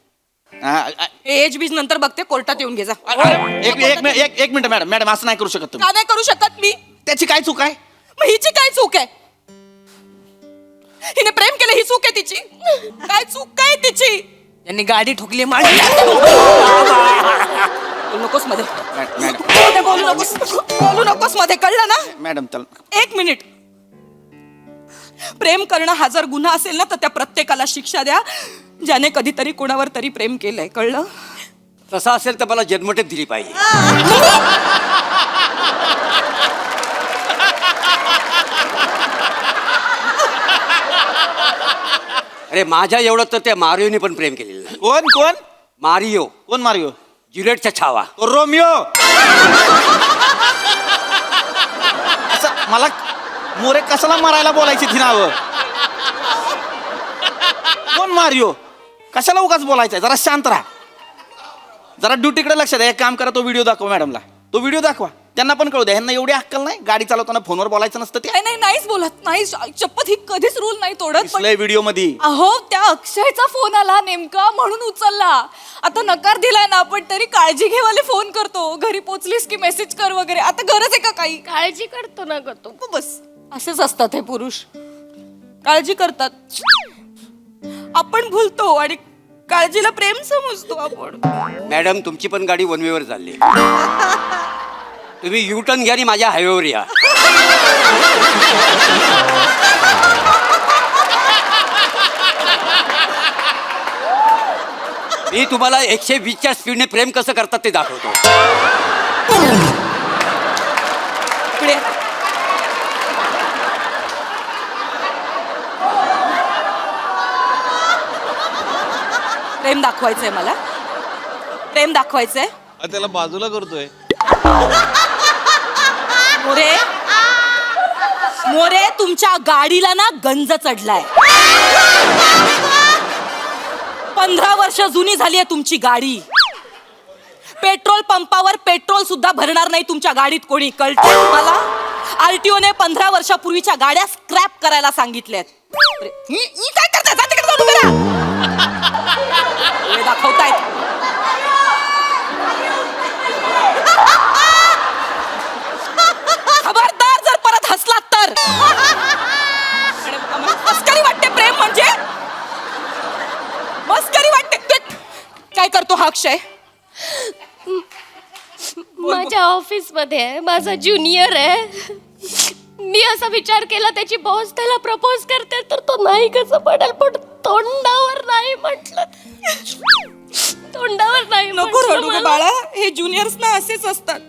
एज बीज नंतर बघते, कोर्टात येऊन घे जा. एक मिनिट मॅडम असं नाही करू शकत तुम्ही. का नाही करू शकत मी? त्याची काय चूक आहे? मग हिची काय चूक आहे? हिने प्रेम केलं, ही चूक आहे तिची? काय चूक काय तिची? यांनी गाडी ठोकली माझी. बोलू नकोस मध्ये. मॅडम बोलू नकोस मध्ये, कळलं ना? मॅडम चल 1 मिनिट. प्रेम करणं हा जर गुन्हा असेल ना तर त्या प्रत्येकाला शिक्षा द्या ज्याने कधीतरी कोणावर तरी प्रेम केलंय, कळलं? तसं असेल तर मला जन्मठेप दिली पाहिजे. अरे माझ्या एवढं तर त्या मारिओने पण प्रेम केलेलं. कोण मारिओ. कोण मारिओ? ज्युलिएटचा छावा. तो रोमिओ. असं मला मोरे कशाला मारायला बोलायची ती नावं? कोण मारिओ? कशाला उगाच बोलायचंय? जरा शांत राहा, जरा ड्युटीकडे लक्ष द्या. एक काम करा, तो व्हिडिओ दाखवा मॅडमला. तो व्हिडिओ दाखवा, त्यांना पण कळू द्या. ह्यांना एवढी अक्कल नाही, गाडी चालवताना फोनवर बोलायचं नसतं ते. नाहीच बोलत, नाही शपथ, ही कधीच रूल नाही तोडत. दिसलंय व्हिडिओ मध्ये. अहो त्या अक्षयचा फोन आला नेमका म्हणून उचलला. आता नकार दिलाय ना आपण, तरी काळजी घेवाले फोन करतो. घरी पोचलीस की मेसेज कर वगैरे. आता गरज आहे का काही? काळजी करतो ना ग तू. बस असेच असतात हे पुरुष, काळजी करतात. आपण भूलतो आणि काळजीला प्रेम समजतो आपण. मॅडम तुमची पण गाडी 1 वेवर चालली. तुम्ही यू टर्न घ्या आणि माझ्या हायवेवर या. मी तुम्हाला 120च्या स्पीडने प्रेम कसं करतात ते दाखवतो. इकडे. प्रेम दाखवायचंय मला, प्रेम दाखवायचंय. त्याला बाजूला करतोय. मोरे तुमच्या गाडीला ना गंज चढलाय. 15 वर्ष जुनी झाली आहे तुमची गाडी. पेट्रोल पंपावर पेट्रोल सुद्धा भरणार नाही तुमच्या गाडीत कोणी, कळतंय तुम्हाला? आरटीओने 15 वर्षापूर्वीच्या गाड्या स्क्रॅप करायला सांगितल्यात. काय करताय? जा तिकडे, जाऊन उभे राहा. दाखवतायत. खबरदार जर परत हसलात तर. मस्करी वाटते प्रेम म्हणजे. हा अक्षय? माझ्या ऑफिसमध्ये आहे, माझा ज्युनियर आहे. मी असा विचार केला त्याची बॉस त्याला प्रपोज करते तर तो नाही कसं पडेल, पण तोंडावर नाही म्हटलं. तोंडावर नाही नको म्हटलं रडू ग मला. बाळा, हे ज्युनियर्स ना असेच असतात.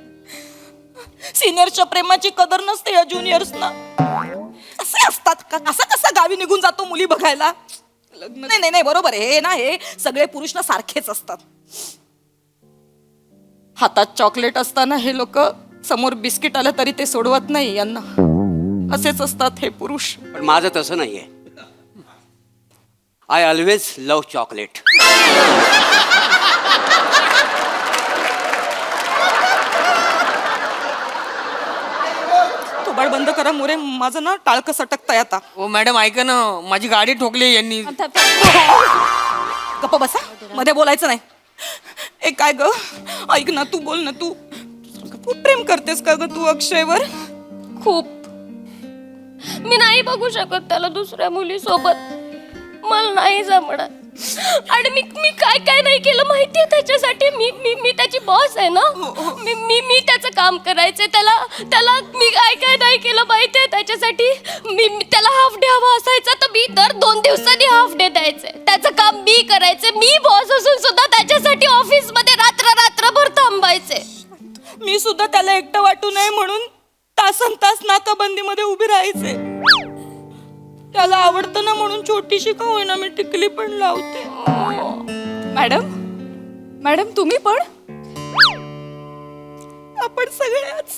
सिनियरच्या प्रेमाची कदर नसते या ज्युनियर्स ना. असे असतात का? असं कसं गावी निघून जातो मुली बघायला? नाही नाही नाही, बरोबर आहे. हे ना, हे सगळे पुरुष ना सारखेच असतात. हातात चॉकलेट असताना हे लोक समोर बिस्किट आलं तरी ते सोडवत नाही यांना. असेच असतात हे पुरुष. पण माझं तसं नाहीये. I always love chocolate. थोबाड बंद करा मोरे, माझं ना टाळकं सटकताय आता. ओ मॅडम ऐका ना, माझी गाडी ठोकली यांनी. गप्प बसा, मध्ये बोलायचं नाही. ए काय ग, ऐक ना, तू बोल ना. तू खूप प्रेम करतेस का ग तू अक्षयवर? खूप. मी नाही बघू शकत त्याला दुसऱ्या मुलीसोबत. मला नाही जमणार. आणि मी काय काय नाही केलं माहितीये त्याच्यासाठी. मी त्याची बॉस आहे ना. मी त्याचं काम करायचंय. त्याला मी काय काय नाही केलं माहितीये त्याच्यासाठी. मी त्याला हाफ डे हवा असायचा तर मी दर 2 दिवसांनी हाफ डे द्यायचे. त्याचं काम मी करायचे. मी बॉस असून सुद्धा त्याच्यासाठी ऑफिसमध्ये रात्रभर थांबायचे. मी सुद्धा त्याला एकटं वाटू नये म्हणून तासन तास नाकाबंदीमध्ये उभी राहायचे. त्याला आवडतं ना म्हणून छोटीशी का होईना मी टिकली पण लावते. मॅडम तुम्ही पण? आपण सगळ्याच.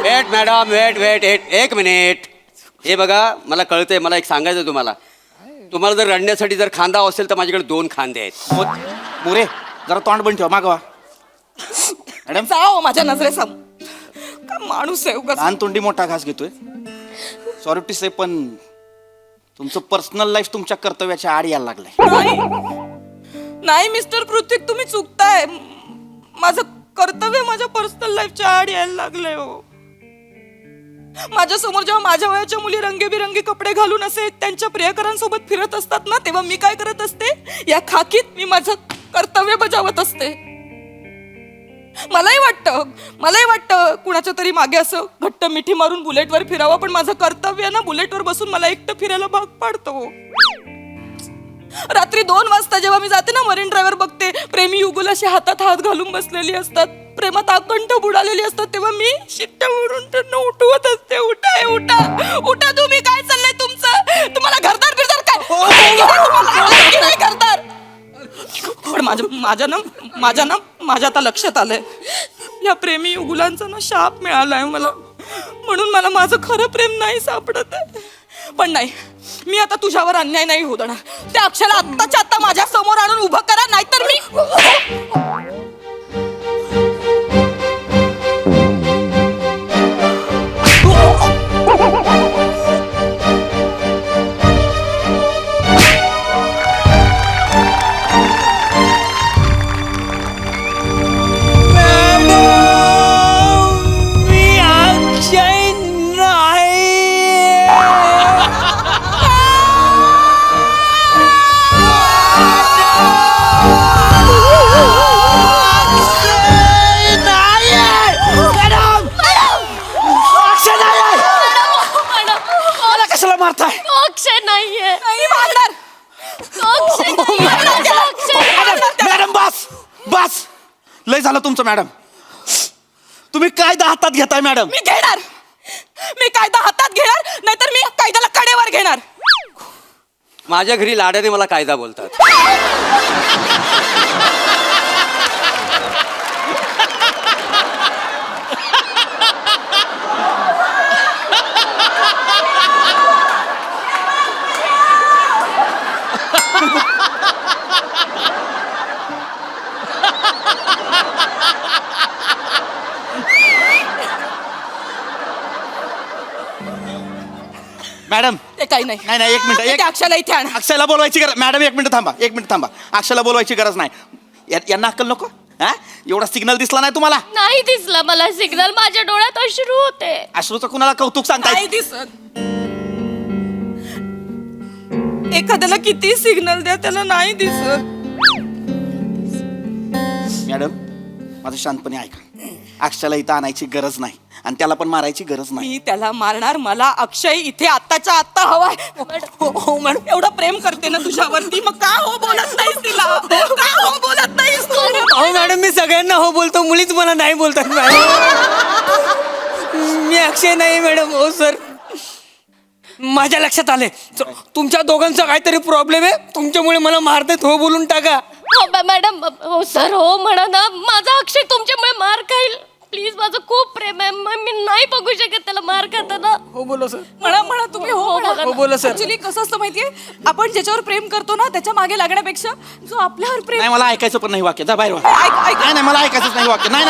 Wait madam, wait. एक मिनिट. हे बघा, मला कळतंय. मला एक सांगायचं तुम्हाला. तुम्हाला जर रडण्यासाठी जर खांदा असेल तर माझ्याकडे 2 खांदे आहेत. मोरे जरा तोंड बंद ठेवा, मागवा. मॅडम जाओ माझ्या नजरेसमोर. का माणूस आहे उगाच. लहान तोंडी मोठा घास घेतोय. सॉरी टू से, पण तुमचं पर्सनल लाईफ तुमच्या कर्तव्याच्या आड यायला लागलंय. नाही मिस्टर पृथ्वी, तुम्ही चुकताय. माझं कर्तव्य माझ्या पर्सनल लाईफच्या आड यायला लागलंय हो. माझ्या समोर जेव्हा माझ्या वयाच्या मुली रंगीबिरंगी कपडे घालून असे त्यांच्या प्रियकरांसोबत फिरत असतात ना, तेव्हा मी काय करत असते? या खाकीत मी माझं कर्तव्य बजावत असते. मलाही वाटतं कुणाच्या तरी मागे असं घट्ट मिठी मारून बुलेटवर फिरावं, पण माझं कर्तव्य ना बुलेटवर बसून मला एकटं फिरायला भाग पाडतो. रात्री 2 वाजता जेव्हा मी जाते ना, मरीन ड्रायव्हर बघते प्रेमी युगुल अशी हातात हात घालून बसलेली असतात, प्रेमात आकंठ बुडालेली असतात, तेव्हा मी शिट्ट्या ओढून त्यांना उठवत असते. उठा तुम्ही. काय चाललंय तुमचं? तुम्हाला घरदार बिरदार काय घरदार? पण माझ्या आता लक्षात आलंय, या प्रेमी युगुलांचा ना शाप मिळालाय मला. म्हणून मला माझं खरं प्रेम नाही सापडत आहे. पण नाही, मी आता तुझ्यावर अन्याय नाही होऊ देणार. त्या अक्षराला आत्ताच्या आत्ता माझ्या समोर आणून उभं करा, नाहीतर मी. मारताय? अक्षय नाहीये. मॅडम बस लय झालं तुमचं. मॅडम तुम्ही कायदा हातात घेताय. मॅडम मी कायदा हातात घेणार, नाहीतर मी कायद्याला कडेवर घेणार. माझ्या घरी लाडाने मला कायदा बोलतात. मॅडम ते काही नाही. नाही, एक मिनिट. अक्षयला इथे आण. अक्षयला बोलवायची गरज. मॅडम एक मिनिट थांबा. अक्षयला बोलवायची गरज नाही. यांना अक्कल नको? हा, एवढा सिग्नल दिसला नाही तुम्हाला? नाही दिसला मला सिग्नल. माझ्या डोळ्यात अश्रू होते. अश्रूचं कुणाला कौतुक सांगताय? नाही दिसत. एखाद्याला किती सिग्नल द्या त्याला नाही दिसत. मॅडम माझं शांतपणे ऐका. अक्षयला इथं आणायची गरज नाही आणि त्याला पण मारायची गरज नाही. मी त्याला मारणार. मला अक्षय इथे आत्ताच्या आत्ता हवाय. हो मॅडम, एवढं प्रेम करते ना तुझ्यावरती, मग का हो बोलत नाहीस तिला? का हो बोलत नाहीस तू? अहो मॅडम, मी सगळ्यांना हो बोलतो, मुलीच मला नाही बोलतात मॅडम. मी अक्षय नाही मॅडम. हो सर, माझ्या लक्षात आले तुमच्या दोघांचा काहीतरी प्रॉब्लेम आहे, तुमच्यामुळे मला मारतात. हो बोलून टाका. हो मॅडम, हो सर, हो म्हणा ना. माझा अक्षय तुमच्यामुळे मार खाईल. प्लीज, माझं खूप प्रेम आहे. मी नाही बघू शकत त्याला मार खाताना. हो बोला सर. म्हणा तुम्ही हो म्हणा. हो बोला सर. ऍक्च्युली कसं असतं माहितीये, आपण ज्याच्यावर प्रेम करतो ना त्याच्या मागे लागण्यापेक्षा जो आपल्यावर प्रेम. नाही, मला ऐकायचं पण नाही वाक्य. जा बाहेर वा. ऐक. नाही, मला ऐकायचंच नाही वाक्य. नाही.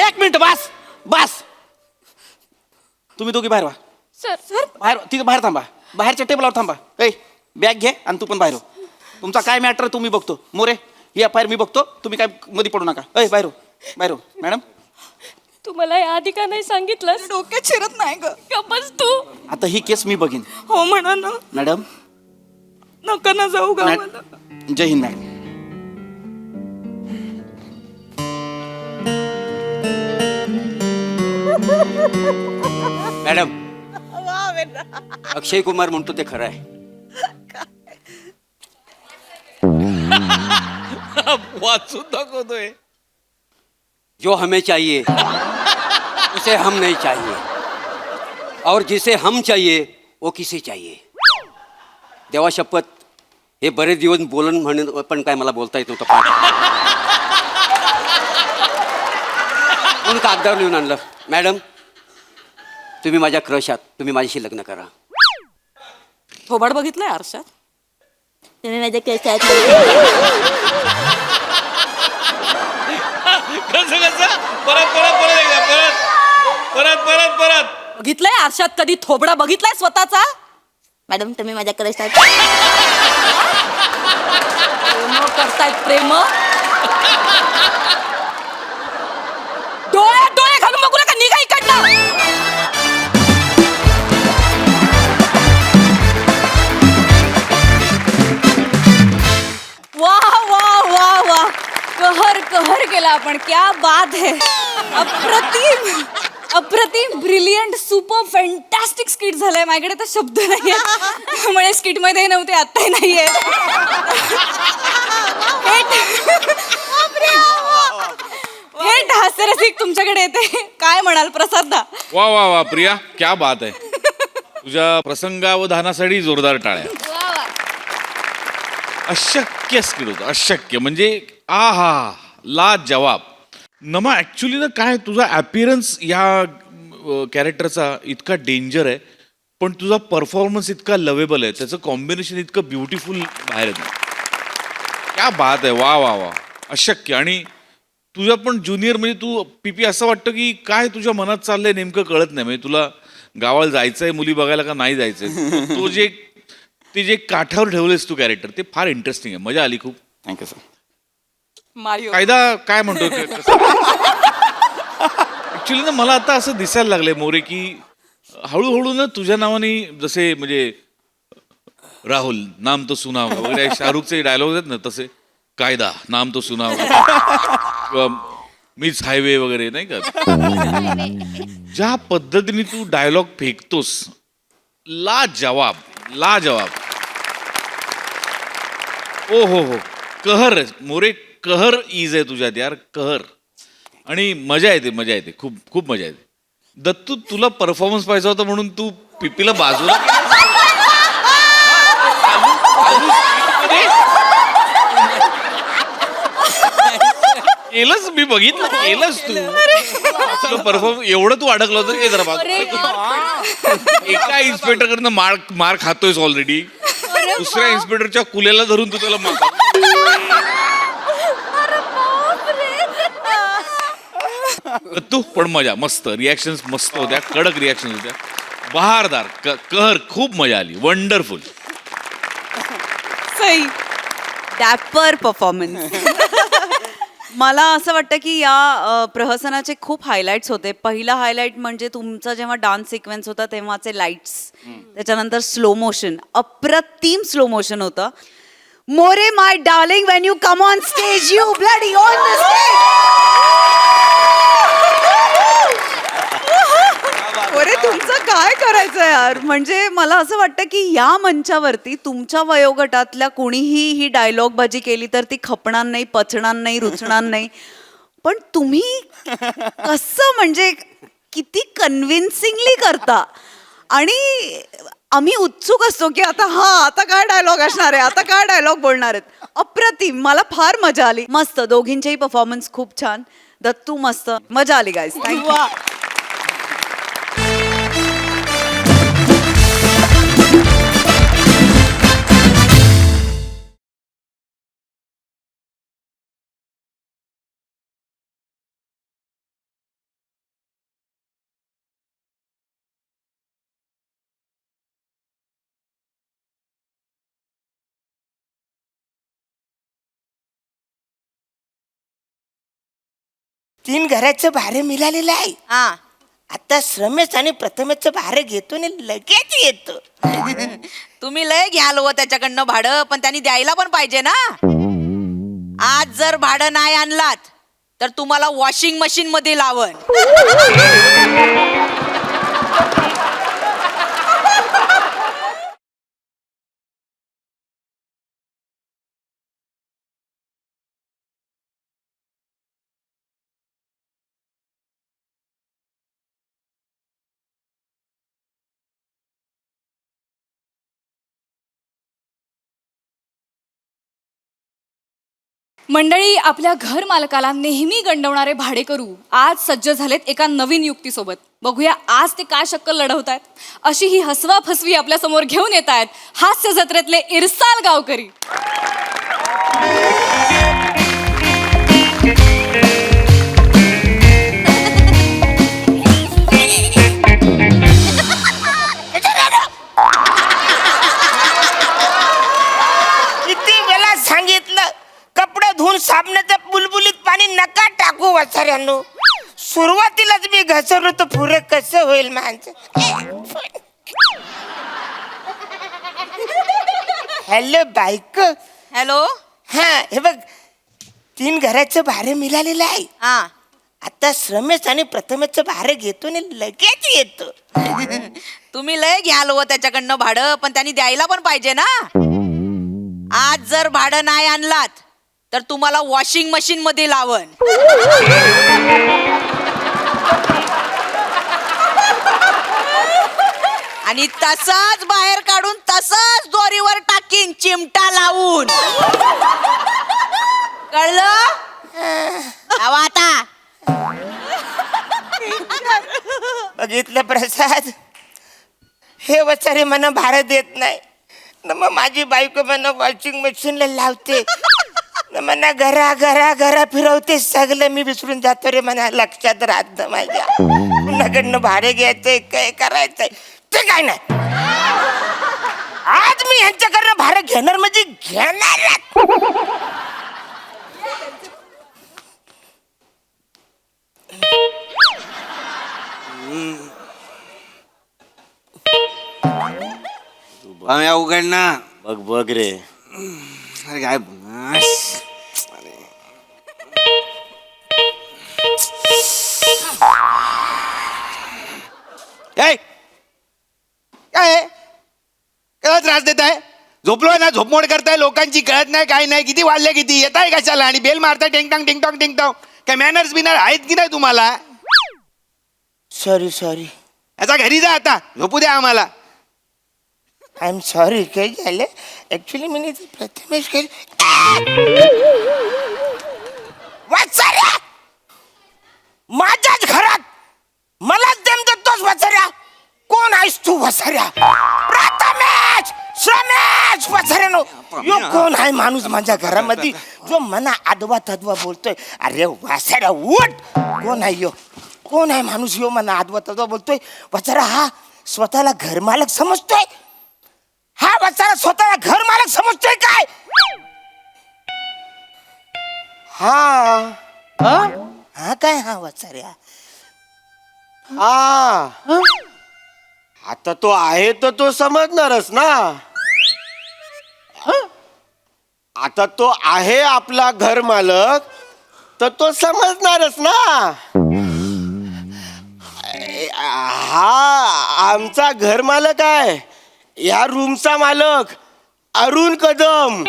एक मिनिट, बस. तुम्ही दोघी बाहेर वा. सर बाहेर तिथं बाहेर थांबा. बाहेरच्या टेबलवर थांबा. ए, बॅग घे आणि तू पण बाहेर हो. तुमचा काय मॅटर तुम्ही बघतो. मोरे, ही एफ.आय.आर मी बघतो. तुम्ही काय मध्ये पडू नका. ए, बाहेर हो. मॅडम, तू मला या आधी का नाही सांगितलं? डोक्यात शिरत नाही ग. बस तू. आता ही केस मी बघीन. हो म्हणा ना. मॅडम, नका ना जाऊ गावाला. जय हिंद मॅडम. मॅडम, अक्षय कुमार म्हणतो ते खरं आहे. वाचून दाखवतोय. जो हमें चाहिए उसे हम नहीं चाहिए, और जिसे हम चाहिए वो किसे चाहिए. देवा शपथ, हे बरेच दिवस बोलून म्हणून पण काय मला बोलता येत नव्हतं. म्हणून कागदावर लिहून आणलं. मॅडम, तुम्ही माझ्या क्रश आहात, तुम्ही माझ्याशी लग्न करा. थोबाड बघितलंय आरशात? तुम्ही माझ्या केसात. परत बघितलंय आरशात कधी थोबडा बघितलाय स्वतःचा? मॅडम, तुम्ही माझ्या केसात. प्रेम करतायत प्रेम. डोळे घालून बघू नका. निघा इकडनं. वाह. कहर केला आपण. क्या बात है. अप्रतिम ब्रिलियंट सुपर फॅन्टॅस्टिक स्किट झालंय. माझ्याकडे तर शब्द नाहीये. म्हणजे स्किट मध्ये नव्हते, आत्ताही नाहीये. थेट हास्यरसिक तुमच्याकडे येते. काय म्हणाल प्रसाद दा? वा प्रिया, क्या बात आहे. तुझ्या प्रसंगावधानासाठी जोरदार टाळ्या. अशक्य स्किट होतं, अशक्य म्हणजे आहा, ला जवाब. नमा, ॲक्च्युली ना काय तुझा ॲपिरन्स या कॅरेक्टरचा इतका डेंजर आहे, पण तुझा परफॉर्मन्स इतका लवेबल आहे, त्याचं कॉम्बिनेशन इतकं ब्युटिफुल बाहेर येतं. क्या बात आहे. वा अशक्य. आणि तुझा पण ज्युनियर म्हणजे तू पीपी, असं वाटतं की काय तुझ्या मनात चाललंय नेमकं कळत नाही. म्हणजे तुला गावाला जायचंय मुली बघायला का नाही जायचंय. तो ते जे काठावर ठेवलेस तू कॅरेक्टर, ते फार इंटरेस्टिंग आहे. मजा आली खूप. Thank you sir. मारिओ कायदा काय म्हणतो ऍक्च्युली ना, मला आता असं दिसायला लागलंय मोरे की हळूहळू ना तुझ्या नावाने जसे म्हणजे राहुल नाम तो सुनाव वगैरे शाहरुखचे डायलॉग आहेत ना, तसे कायदा नाम तो सुनाव किंवा मीच हायवे वगैरे नाही का, ज्या पद्धतीने तू डायलॉग फेकतोस, लाजवाब. ओ हो, कहर मोरे, कहर इज आहे तुझ्यात यार, कहर. आणि मजा येते खूप खूप मजा येते. दत्तू, तुला परफॉर्मन्स पाहिजे होता म्हणून तू पिपीला बाजूला केलंच, मी बघितलं केलंच तू परफॉर्मन्स. एवढं तू अडकलं होतं की जरा एका इन्स्पेक्टरकडनं मार खातोयस ऑलरेडी, दुसऱ्या इन्स्पेक्टरच्या कुलेला धरून तू त्याला मार. तू पण मजा, मस्त रिॲक्शन मस्त होत्या, कडक रिॲक्शन होत्या, बहारदार, कहर, खूप मजा आली, वंडरफुल. सही, डॅपर परफॉर्मन्स. मला असं वाटतं की या प्रहसनाचे खूप हायलाइट्स होते. पहिला हायलाइट म्हणजे तुमचा जेव्हा डान्स सिक्वेन्स होता तेव्हाचे लाईट्स, त्याच्यानंतर स्लो मोशन, अप्रतिम स्लो मोशन होतं. More my darling, when you come on stage you bloody on the अरे तुमचं काय करायचं यार. म्हणजे मला असं वाटतं की या मंचावरती तुमच्या वयोगटातल्या कोणीही ही डायलॉग बाजी केली तर ती खपणार नाही, पचणार नाही, रुचणार नाही. पण तुम्ही कसं म्हणजे किती कन्व्हिन्सिंगली करता. आणि आम्ही उत्सुक असतो की आता काय डायलॉग असणार आहे, आता काय डायलॉग बोलणार आहेत. अप्रतिम, मला फार मजा आली. मस्त, दोघींचेही परफॉर्मन्स खूप छान. दत्तू मस्त, मजा आली गाईज. थँक्यू. तीन घराचं भाडं मिळालेलं आहे. आता श्रमेश आणि प्रथमेशचं भाडं घेतो आणि लगेच येतो. तुम्ही लय घ्याल हो त्याच्याकडनं भाडं, पण त्यांनी द्यायला पण पाहिजे ना. आज जर भाडं नाही आणलात तर तुम्हाला वॉशिंग मशीन मध्ये लावन. मंडळी, आपल्या घर मालकाला नेहमी गंडवणारे भाडेकरू आज सज्ज झालेत एका नवीन युक्तीसोबत. बघूया आज ते काय शक्कल लढवत आहेत. अशी ही हसवा फसवी आपल्या समोर घेऊन येत आहेत हास्य जत्रेतले इरसाल गावकरी. किती वेळा सांगितलं, कपडे धुवून साबणाचं बुलबुलीत पाणी नका टाकू वसाऱ्यांनो. सुरुवातीलाच मी घसरलो तर पुरे कसं होईल माणसं. हॅलो बायको. हॅलो. हा, हे बघ, तीन घराचं भाडं मिळालेलं आहे. आता श्रमेश आणि प्रथमेशचं भाडं घेतो आणि लगेच येतो. तुम्ही लय घ्याल हो त्याच्याकडनं भाडं, पण त्यांनी द्यायला पण पाहिजे ना. आज जर भाडं नाही आणलात तर तुम्हाला वॉशिंग मशीन मध्ये लावन. आणि तसाच बाहेर काढून तसाच दोरीवर टाकीन चिमटा लावून. कळलं? लावा आता. बघितलं प्रसाद, हे वचारे मला भाडं देत नाही न मग माझी बायको मला वॉशिंग मशीनला लावते न मला घरा फिरवते. सगळं मी विसरून जातो रे, मला लक्षात राहत नाही माझ्या. कुणाकडनं भाडे घ्यायचंय, काय करायचंय ते काय नाही. आज मी ह्यांच्याकडनं भाडं घेणार म्हणजे घेणार. आम्ही उघड ना. बघ बघ रे. अरे काय काय काय त्रास देत आहे? झोपलोय ना, झोपमोड करताय लोकांची, कळत नाही काय नाही. किती वाजले, किती येत आहे कशाला आणि बेल मारताय टिंगटॉंग टिंगटॉंग टिंगटॉंग. काय मॅनर्स बिनर आहेत की नाही तुम्हाला? सॉरी याचा घरी जा आता, झोपू द्या आम्हाला. I am sorry. काय झालं ऍक्च्युली मी प्रथमेश वाचाऱ्या माझ्याच घरात मलाच देम देतोस वसाऱ्या. कोण आहेस तू वसाऱ्या? प्रथमेश, श्रमेश वसाऱ्यानो, यो कोण आहे माणूस माझ्या घरामध्ये जो मना आदवा तदवा बोलतोय? अरे वसाऱ्या उठ. कोण आहे यो? कोण आहे माणूस यो मना आदवा तदवा बोलतोय? वसारा हा स्वतःला घर मालक समजतोय. हा वसारा स्वतःला घर मालक समजतोय काय? हा हा काय हा वसाऱ्या आता तो आहे तर तो समजणारच ना. आता तो आहे आपला घर मालक तर तो समजणारच ना. हा आमचा घर मालक आहे, या रूमचा मालक अरुण कदम.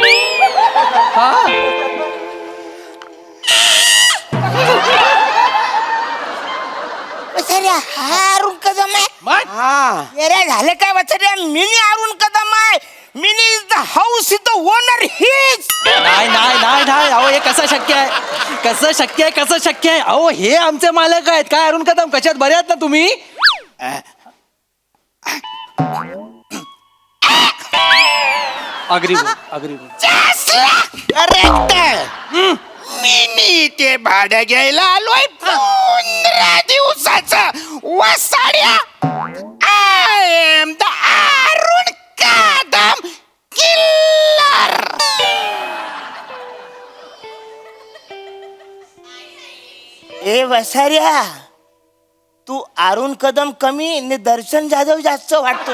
वसाऱ्या हा अरुण कदम आहे. हा अरे झालं काय वसाऱ्या, मिनी अरुण कदम आहे. Mini is the house is the owner his. नाही नाही नाही नाही अहो हे कसं शक्य आहे, कसं शक्य आहे, कसं शक्य आहे. अहो हे आमचे मालक आहेत. काय अरुण कदम कशात बरे आहात ना तुम्ही? Agree agree correct. मिनी ते भाडं घ्यायला आलोय 15 दिवसाचा वसाड्या. I am the Arun Kadam killer. ए वसाऱ्या, तू अरुण कदम कमी आणि दर्शन जाधव जास्त वाटतो.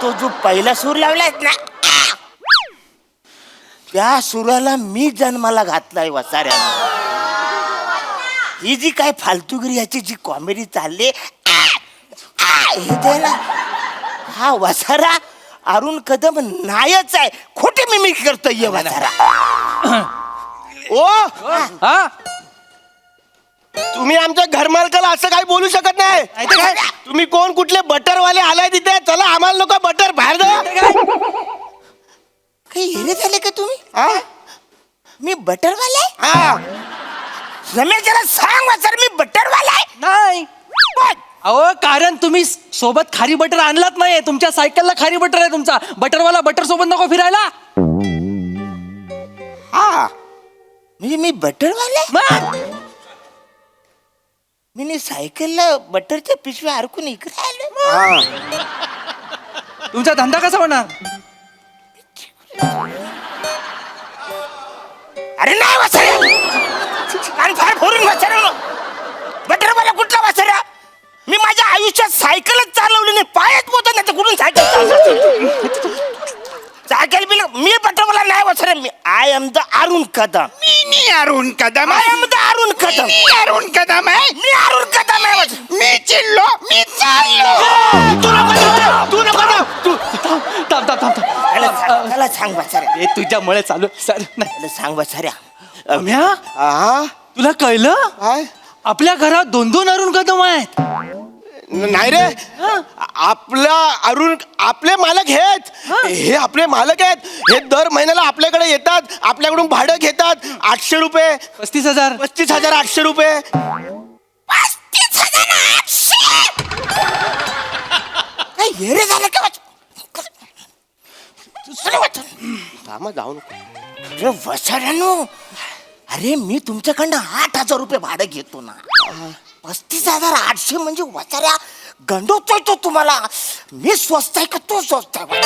तो जो पहिला सूर लावलायस ना, त्या सुराला मी जन्माला घातलाय वसाऱ्यानं. ही जी काय फालतूगिरी याची जी कॉमेडी चालली हे ते ना, हा वसारा अरुण कदम नायच आहे. खोटी मिमिक करतोय वसारा. ओ हा तुम्ही आमच्या घरमालकाला असं काही बोलू शकत नाही. काय? तुम्ही कोण कुठले बटरवाले आलाय तिथे? चला आम्हाला नको बटर बाहेर द्या. काही हेरे झाले का तुम्ही? मी बटरवाला आहे? हा रमेश जरा सांग वसार, मी बटरवाला आहे? नाही अहो कारण तुम्ही सोबत खारी बटर आणलात नाही. तुमच्या सायकलला खारी बटर आहे. तुमचा बटरवाला बटर सोबत नको फिरायला. हा म्हणजे मी बटरवाला आहे? मी सायकलला बटरच्या पिशव्या अडकून इकडे आलो. तुमचा धंदा कसा होणार? अरे नाही वसाऱ्या, फार फोडून वसाऱ्या. बटरवाला कुठला वसाऱ्या? मी माझ्या आयुष्यात सायकलच चालवली नाही. पायच पोहत नाही तर कुठून सायकल सायकल बिल. मी बटरवाला नाही वसाऱ्या. मी I am the Arun Kadam. मी Arun Kadam. I am the Arun Kadam. मी अरुण कदम आहे. मी अरुण कदम आहे. मी चिल्लो, मी चाललो. तू नको तू थांब थांब थांब. त्याला सांग वसाऱ्या. हे तुझ्यामुळे चालू सर नाही. त्याला सांग वसाऱ्या. तुला कळलं? काय? आपल्या घरात 2-2 अरुण कदम आहेत. नाही रे, आपला अरुण आपले मालक आहेत. हे आपले मालक आहेत. हे दर महिन्याला आपल्याकडे येतात, आपल्याकडून भाडं घेतात. 800 रुपये. 35,000. 35,800 रुपये. 35,800. हेरे झालं का? थांबा जाऊ नको. अरे वसाऱ्यानो, अरे मी तुमच्याकडनं 8,000 रुपये भाडं घेतो ना. 35,800 म्हणजे वसाऱ्या गंडवतोय तो तुम्हाला. मी स्वस्त आहे का तो स्वस्त आहे?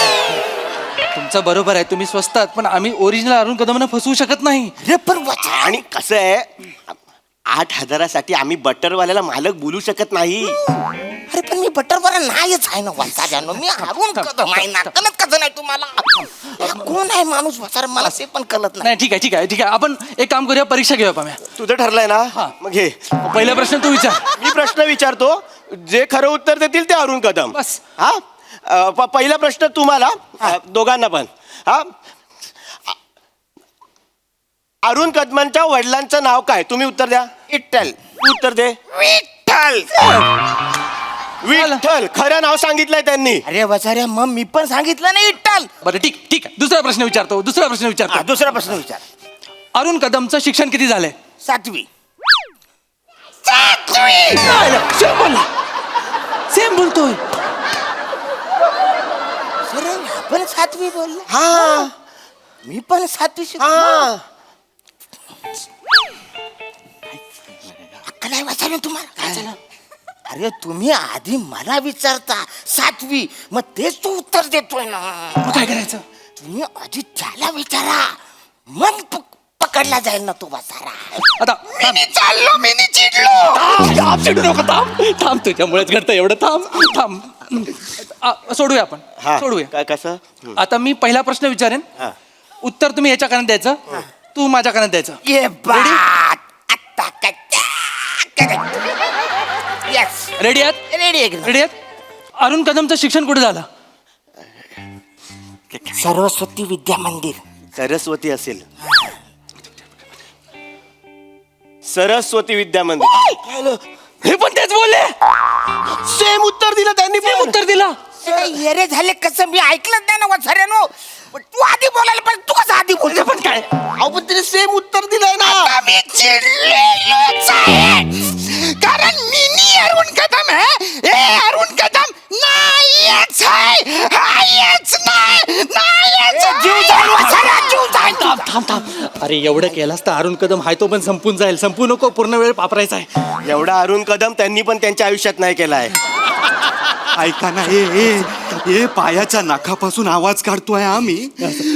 तुमचं बरोबर आहे, तुम्ही स्वस्त आहात, पण आम्ही ओरिजिनल अरुण कदमांना फसवू शकत नाही. अरे पण वसाऱ्या, आणि कसं आहे, 8,000साठी आम्ही बटरवाल्याला मालक बोलू शकत नाही. अरे पण मी बटरवाला नाहीच आहे ना वसाऱ्यानो. मी अरुण कदम आहे ना. कळत कसं नाही तुम्हाला? कोण आहे माणूस वसारा, मला ते पण कळत नाही. नाही ठीक आहे ठीक आहे ठीक आहे. आपण एक काम करूया, परीक्षा घेऊया पाम्या. तुझं ठरलंय ना? मग घे. पहिला प्रश्न तू विचार. मी प्रश्न विचारतो, जे खरं उत्तर देतील ते अरुण कदम. बस. हा पहिला प्रश्न तुम्हाला दोघांना पण. हा अरुण कदमांच्या वडिलांचं नाव काय? तुम्ही उत्तर द्या. विठ्ठल. तू उत्तर दे. विठ्ठल. विठ्ठल खरं नाव सांगितलंय त्यांनी. अरे वसाऱ्या, मग मी पण सांगितलं ना विठ्ठल. बरं ठीक ठीक आहे. दुसरा प्रश्न विचारतो. दुसरा प्रश्न विचार. अरुण कदमचं शिक्षण किती झालंय? 7वी. सेम बोलतोय. सर आपण 7वी बोललो. हा मी पण 7वी शिकलो. हा अक्कल आहे वसाऱ्या तुम्हाला? काय झालं? अरे तुम्ही आधी मला विचारता 7वी, मग तेच तू उत्तर देतोय ना. मग काय करायचं? तुम्ही आधी त्याला विचारा, मग पकडला जाईल ना तो बसारा. आता मी चाललो, मी चिडलो. थांब, चिडू नको, थांब तुझ्यामुळेच घडतं एवढं. थांब सोडूया आपण, सोडूया. काय कसं? आता मी पहिला प्रश्न विचारेन, उत्तर तुम्ही याच्या कानात द्यायचं, तू माझ्या कानात द्यायचं. रेडी आहात? रेडी आहात? अरुण कदमचं शिक्षण कुठे झालं? सरस्वती विद्या मंदिर. सरस्वती असेल. सरस्वती विद्या मंदिर. हे पण तेच बोलले. सेम उत्तर दिलं त्यांनी. सेम उत्तर दिला. येरे झाले कसं, मी ऐकलंच नाही ना वसाऱ्यानो. तू आधी बोलायला पण तू कसं आधी बोलतो? पण काय अहो पण तिने सेम उत्तर दिलंय ना. मी चिडलेलोच आहे, कारण मिनी अरुण कदम आहे. हे अरुण कदम नाहीच आहे, हायच नाही, नाहीच. जीव जाईल वसाऱ्या, जीव जाईल. थांब. अरे एवढं केलास तर अरुण कदम हाय तो पण संपून जाईल. संपू नको, पूर्ण वेळ वापरायचा आहे. एवढा अरुण कदम त्यांनी पण त्यांच्या आयुष्यात नाही केलाय. ऐका ना, हे पायाच्या नाकापासून आवाज काढतोय आम्ही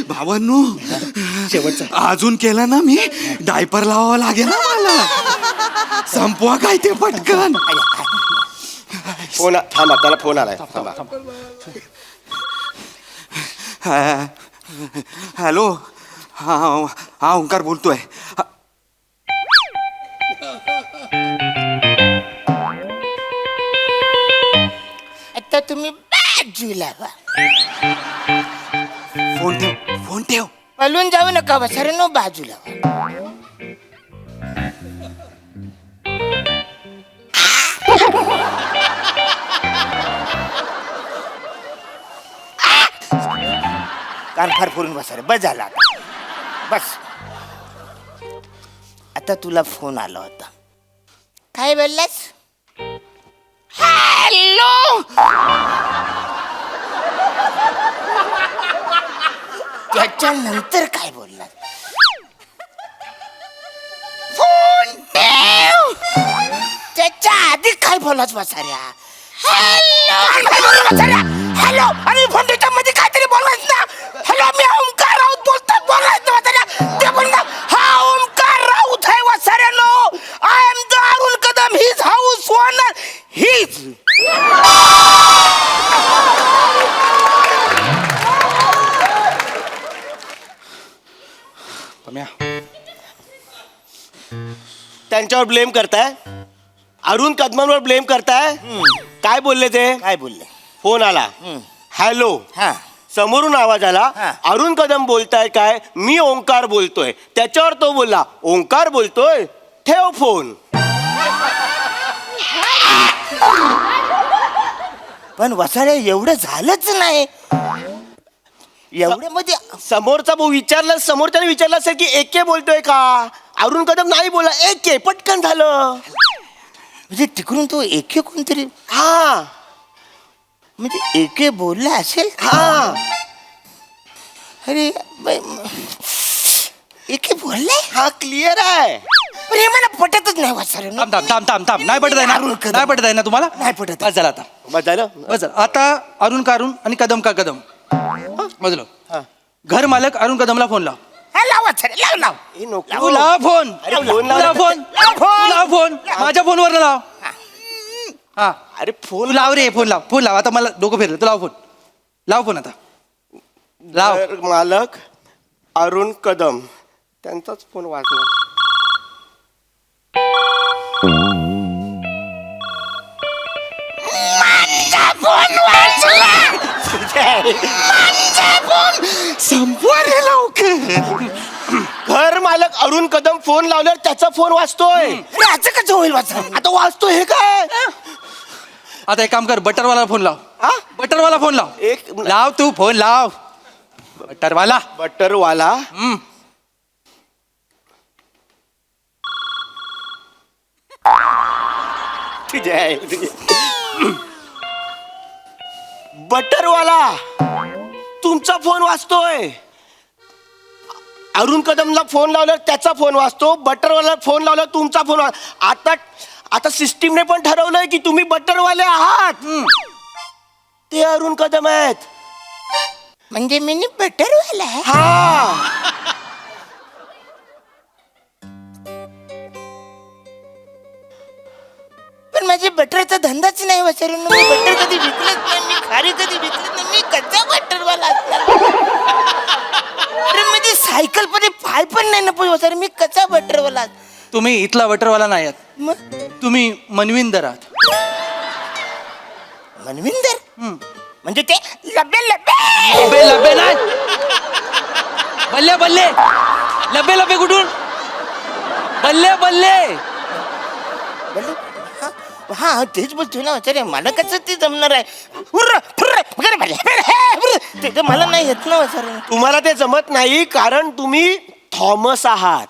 भावांनो. शेवटचा अजून केला ना मी, डायपर लावावं लागेल ना मला. संपवा काय ते पटकन. फोन थांबा, त्याला फोन आलाय. थांबा. हॅलो, हा ओंकार बोलतोय. आता तुम्ही बाजूला व्हा. फोन ठेव. पळून जाऊ नका वसाऱ्यानो, बाजूला व्हा. कान फार फोडून बसा रे. बस झाला आता, बस. आता तुला फोन आला होता, काय बोललास? हॅलो. त्याच्यानंतर काय बोललास? फोन ठेव. त्याच्या आधी काय बोलाच बसाऱ्या? हॅलो. आणि फोन मध्ये काहीतरी बोलायच ना. हॅलो, मी ओंकार राऊत बोलतोय. बोलायचं वसाऱ्या ते बोल ना. हा ओंकार राऊत आहे वसाऱ्यानो. I am the Arun Kadam, his house owner. His त्यांच्यावर ब्लेम करताय, अरुण कदमांवर ब्लेम करताय. काय बोलले ते? काय बोलले? फोन आला, हॅलो. हा, समोरून आवाज आला, अरुण कदम बोलताय काय? मी ओंकार बोलतोय. त्याच्यावर तो बोलला, ओंकार बोलतोय, ठेव फोन. पण वसाड्या एवढं झालंच नाही. एवढ्यामध्ये समोरचा भाऊ विचारला, समोरच्याने विचारलं असेल की एके बोलतोय का? अरुण कदम नाही बोला, एके. पटकन झालं. म्हणजे तिकडून तो एके कोणतरी, हा म्हणजे एके बोलला असेल. हा. अरे एके बोललाय. हा क्लिअर आहे. पण हे मला पटतच नाही वसारे. थांब. नाही पटत आहे ना? नाही पटत आहे ना तुम्हाला? नाही पटत. बस झालं आता. बस झालं. बस झालं. आता अरुण का अरुण आणि कदम का कदम. बजलो. घर मालक अरुण कदमला फोन लाव. लाव वसारे, लाव लाव. हे नको. तू लाव फोन. अरे फोन तू लाव फोन. तू लाव फोन. माझ्या फोनवर लाव. हा, अरे तू फोन लाव रे. फोन लाव. फोन लाव. आता मला डोकं फिरलं. तू लाव फोन. लाव फोन आता. लाव. घर मालक अरुण कदम, त्यांचाच फोन वाजला. संपवा रे लवकर. घर मालक अरुण कदम फोन लावल्यावर त्याचा फोन वाजतोय. असं कसं होईल वसारे? आता वाजतोय हे काय? आता एक काम कर, बटरवाला फोन लाव. हा? बटरवाला फोन लाव. एक लाव तू फोन लाव. बटरवाला. बटरवाला. तुझ्या आहे, तुझ्या. बटरवाला, तुमचा फोन वाजतोय. अरुण कदमला फोन लावल्यावर त्याचा फोन वाजतो. बटरवाला फोन लावल्यावर तुमचा फोन आता आता सिस्टीमने पण ठरवलंय की तुम्ही बटरवाले आहात. ते अरुण कदम आहेत. म्हणजे मी बटरवाला आहे. हा पण माझे बटरचा धंदाच नाही वसरे. मी बटर कधी विकलंच नाही. मी खारी कधी विकलंच नाही. मी कच्चा बटरवाला असणार. अरे म्हणजे सायकल मध्ये पाय पण नाही ना वसरे. मी कच्चा बटरवाला. तुम्ही इथला बटरवाला नाही आहात, मग तुम्ही मनविंदर आहात. मनविंदर म्हणजे ते लबे लबे लबे लबे नाही, बल्ले बल्ले. लबे लबे कुठून? बल्ले बल्ले. हा तेच बोलतोय ना वसरे. मला कसं ते जमणार आहे. हुर्र, फुर्र, वगैरे भले, हुर्र. ते तर मला नाही येत ना वसरे. तुम्हाला ते जमत नाही कारण तुम्ही थॉमस आहात.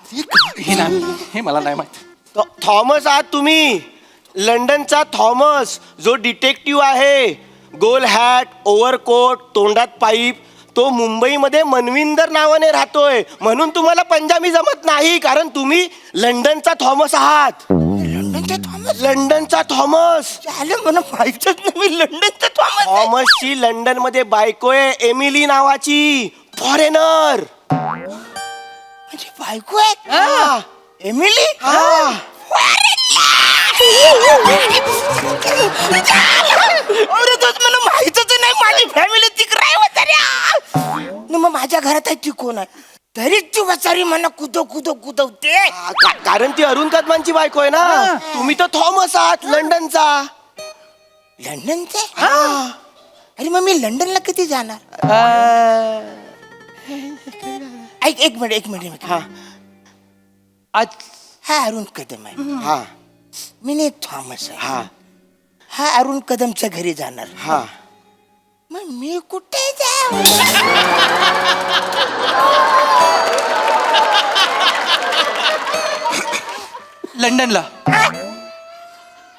हे मला नाही माहित. थॉमस आहात तुम्ही. लंडनचा थॉमस जो डिटेक्टिव्ह आहे, गोल हॅट, ओव्हरकोट, तोंडात पाईप, तो मुंबईमध्ये मनविंदर नावाने राहतोय. म्हणून तुम्हाला पंजाबी जमत नाही कारण तुम्ही लंडनचा थॉमस आहात. लंडनचा थॉमस. मला माहितच नाही मी लंडनचा थॉमस. थॉमसची लंडन मध्ये बायको आहे एमिली नावाची, फॉरेनर. म्हणजे बायको आहे एमिली. अरे तोच मला माहितच नाही. माझी फॅमिली तिकडे आहे वसाऱ्या. मग माझ्या घरात आहे ती कोण आहे तरीच ती वसारी मला कुदवते. कारण ती अरुण कदमांची बायको आहे ना. तुम्ही तर थॉमस आहात लंडनचा. लंडनचा? अरे मग मी लंडनला कधी जाणार? ऐक एक मिनिट. हा हा अरुण कदम आहे. हा मी नाही थॉमस आहे. हा हा अरुण कदमच्या घरी जाणार. हा मग मी कुठे जाऊ? लंडनला.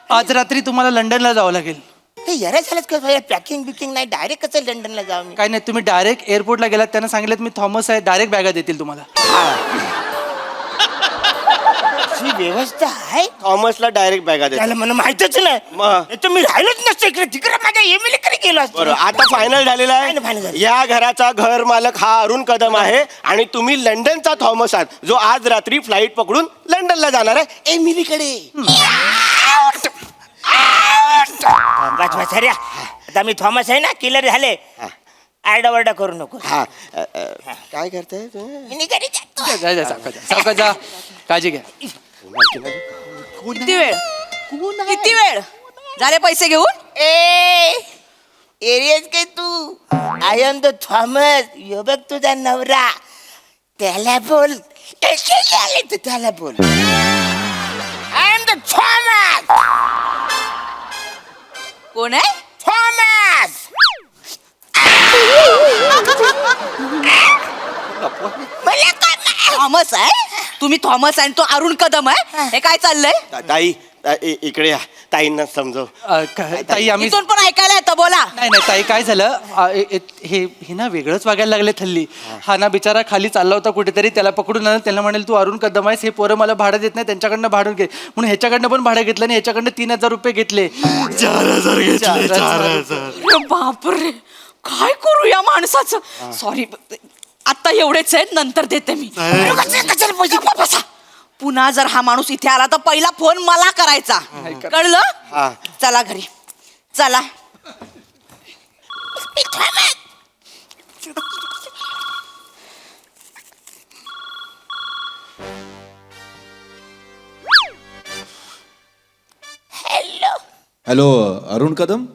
आज रात्री तुम्हाला लंडनला जावं लागेल. हे यार झालंच का पॅकिंग बिकिंग नाही डायरेक्ट कसं लंडनला जाऊ मी? काय नाही, तुम्ही डायरेक्ट एअरपोर्टला गेलात, त्यांना सांगितलं मी थॉमस आहे, डायरेक्ट बॅगा देतील तुम्हाला. ही व्यवस्था आहे. थॉमसला डायरेक्ट बॅगा देतात. त्याला मला माहितच नाही. मग तर मी राहिलोच नसतो इकडे तिकडे. माझ्या एमिली कडे गेलो असतो. बरं आता फायनल झालेला काय नाही, final आहे. झालं. या घराचा घर मालक हा अरुण कदम आहे आणि तुम्ही लंडनचा थॉमस आहात जो आज रात्री फ्लाईट पकडून लंडनला जाणार आहे एमिली कडे. आता मी थॉमस आहे ना, किलर झाले. आरडाओरडा करू नको. हा काय करताय तुम्ही? मी घरी जातो. जा सावकाश जा, काळजी घ्या. किती वेळ किती वेळ झाले पैसे घेऊन? एरियस काय तू? I am the Thomas. यो बघ तुझा नवरा. त्याला बोल. त्याला बोल. I am the Thomas. कोण आहे? थॉमस. मला थॉमस आहे? तुम्ही थॉमस आहे आणि तो अरुण कदम आहे? हे काय चाललंय? ताई इकडे या. ताईंना समजव. ताई आम्ही इथून पण ऐकायला येतं. बोला. नाही ताई, काय झालं, हे ना वेगळंच वागायला लागले हल्ली. हा ना बिचारा खाली चालला होता कुठेतरी, त्याला पकडून आणलं. त्याला म्हणेल तू अरुण कदम आहेस, हे पोरं मला भाडं देत नाही, त्यांच्याकडनं भाडून घे म्हणून ह्याच्याकडनं पण भाडं घेतलं आणि ह्याच्याकडनं 3,000 रुपये घेतले. 4,000 घेतले. 4,000. बापरे, काय करू या माणसाचं. सॉरी, आता एवढेच आहेत, नंतर देते मी. बसा. पुन्हा जर हा माणूस इथे आला तर पहिला फोन मला करायचा, कळलं? चला घरी चला. हॅलो अरुण कदम.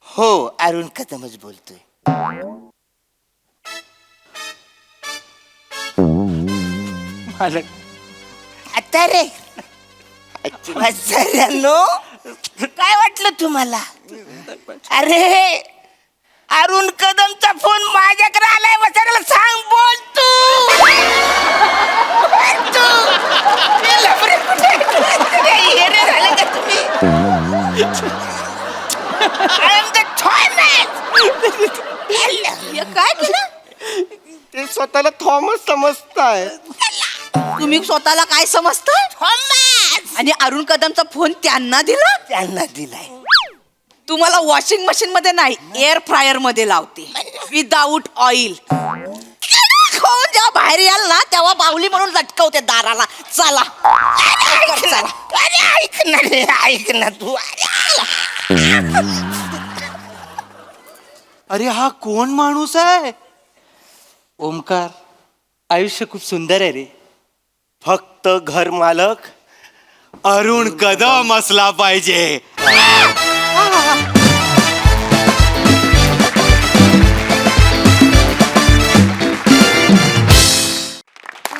हो अरुण कदमच बोलतोय. आता रे काय वाटलं तुम्हाला? अरे अरुण कदमचा फोन माझ्याकडे आलाय. वसाऱ्याला सांग बोल तू. झालं का तुम्ही? I am the Thomas. काय केलं? ते स्वतःला थॉमस समजताय. तुम्ही स्वतःला काय समजता? थॉमस. आणि अरुण कदमचा फोन त्यांना दिला? त्यांना दिलाय. तुम्हाला वॉशिंग मशीन मध्ये नाही, एअर फ्रायर मध्ये लावते विदाऊट ऑइल. जेव्हा बाहेर याल ना तेव्हा बाहुली म्हणून लटकवते दाराला. चला चला. अरे ऐक ना रे, ऐक ना तू. अरे हा कोण माणूस आहे? ओमकार, आयुष्य खूप सुंदर आहे रे. फक्त घर मालक अरुण कदम असला पाहिजे.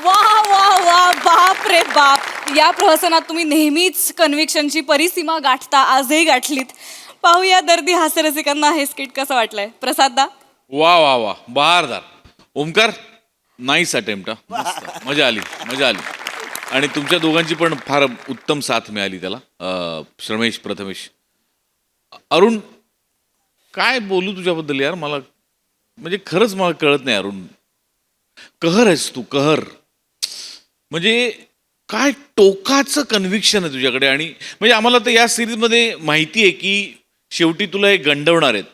वा वा वा, बाप रे बाप. या प्रहसनात तुम्ही नेहमीच कन्व्हिक्शनची परिसीमा गाठता, आजही गाठलीत. पाहूया दर्दी हास्यरसिकांना हे स्किट कसं वाटलंय. प्रसाद दा. वा वा वा, बहारदार. Omkar, nice attempt. मजा आली, मजा आली. आणि तुमच्या दोघांची पण फार उत्तम साथ मिळाली त्याला. श्रमेश, प्रथमेश. अरुण, काय बोलू तुझ्याबद्दल यार. मला म्हणजे खरंच मला कळत नाही अरुण. कहर आहेस तू, कहर. म्हणजे काय टोकाचं कन्व्हिक्शन आहे तुझ्याकडे. आणि म्हणजे आम्हाला तर या सिरीजमध्ये माहिती आहे की शेवटी तुला हे गंडवणार आहेत,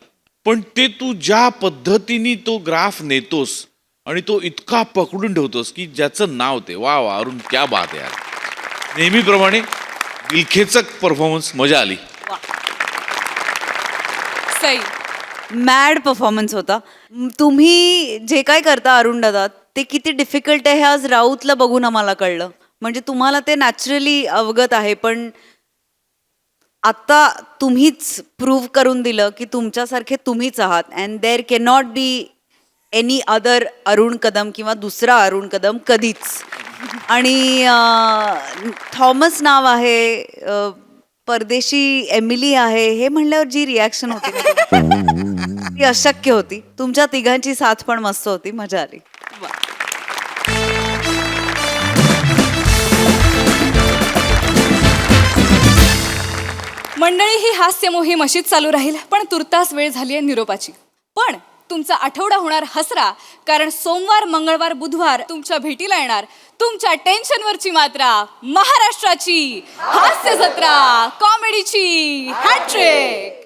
पण ते तू ज्या पद्धतीने तो ग्राफ नेतोस आणि तो इतका पकडून ठेवतोस की ज्याचं नाव ते. वा वा अरुण, क्या बात आहे यार. नेहमीप्रमाणे दिलखेचक परफॉर्मन्स, मजा आली. सई. मॅड परफॉर्मन्स होता. तुम्ही जे काय करता अरुण दादा ते किती डिफिकल्ट आहे हे आज राऊतला बघून आम्हाला कळलं. म्हणजे तुम्हाला ते नॅचरली अवगत आहे, पण आता तुम्हीच प्रूव्ह करून दिलं की तुमच्यासारखे तुम्हीच आहात. And there can not be any other Arun Kadam किंवा दुसरा अरुण कदम कधीच. आणि थॉमस नाव आहे, परदेशी एमिली आहे, हे म्हणल्यावर जी रिॲक्शन होती ती अशक्य होती. तुमच्या तिघांची साथ पण मस्त होती, मजा आली. मंडळी, ही हास्य मोहीम अशीच चालू राहील, पण तुर्तास वेळ झाली आहे निरोपाची. पण तुमचा आठवडा होणार हसरा, कारण सोमवार, मंगळवार, बुधवार तुमच्या भेटीला येणार तुमच्या टेन्शनवरची मात्रा, महाराष्ट्राची हास्य जत्रा, कॉमेडीची हॅट्रिक.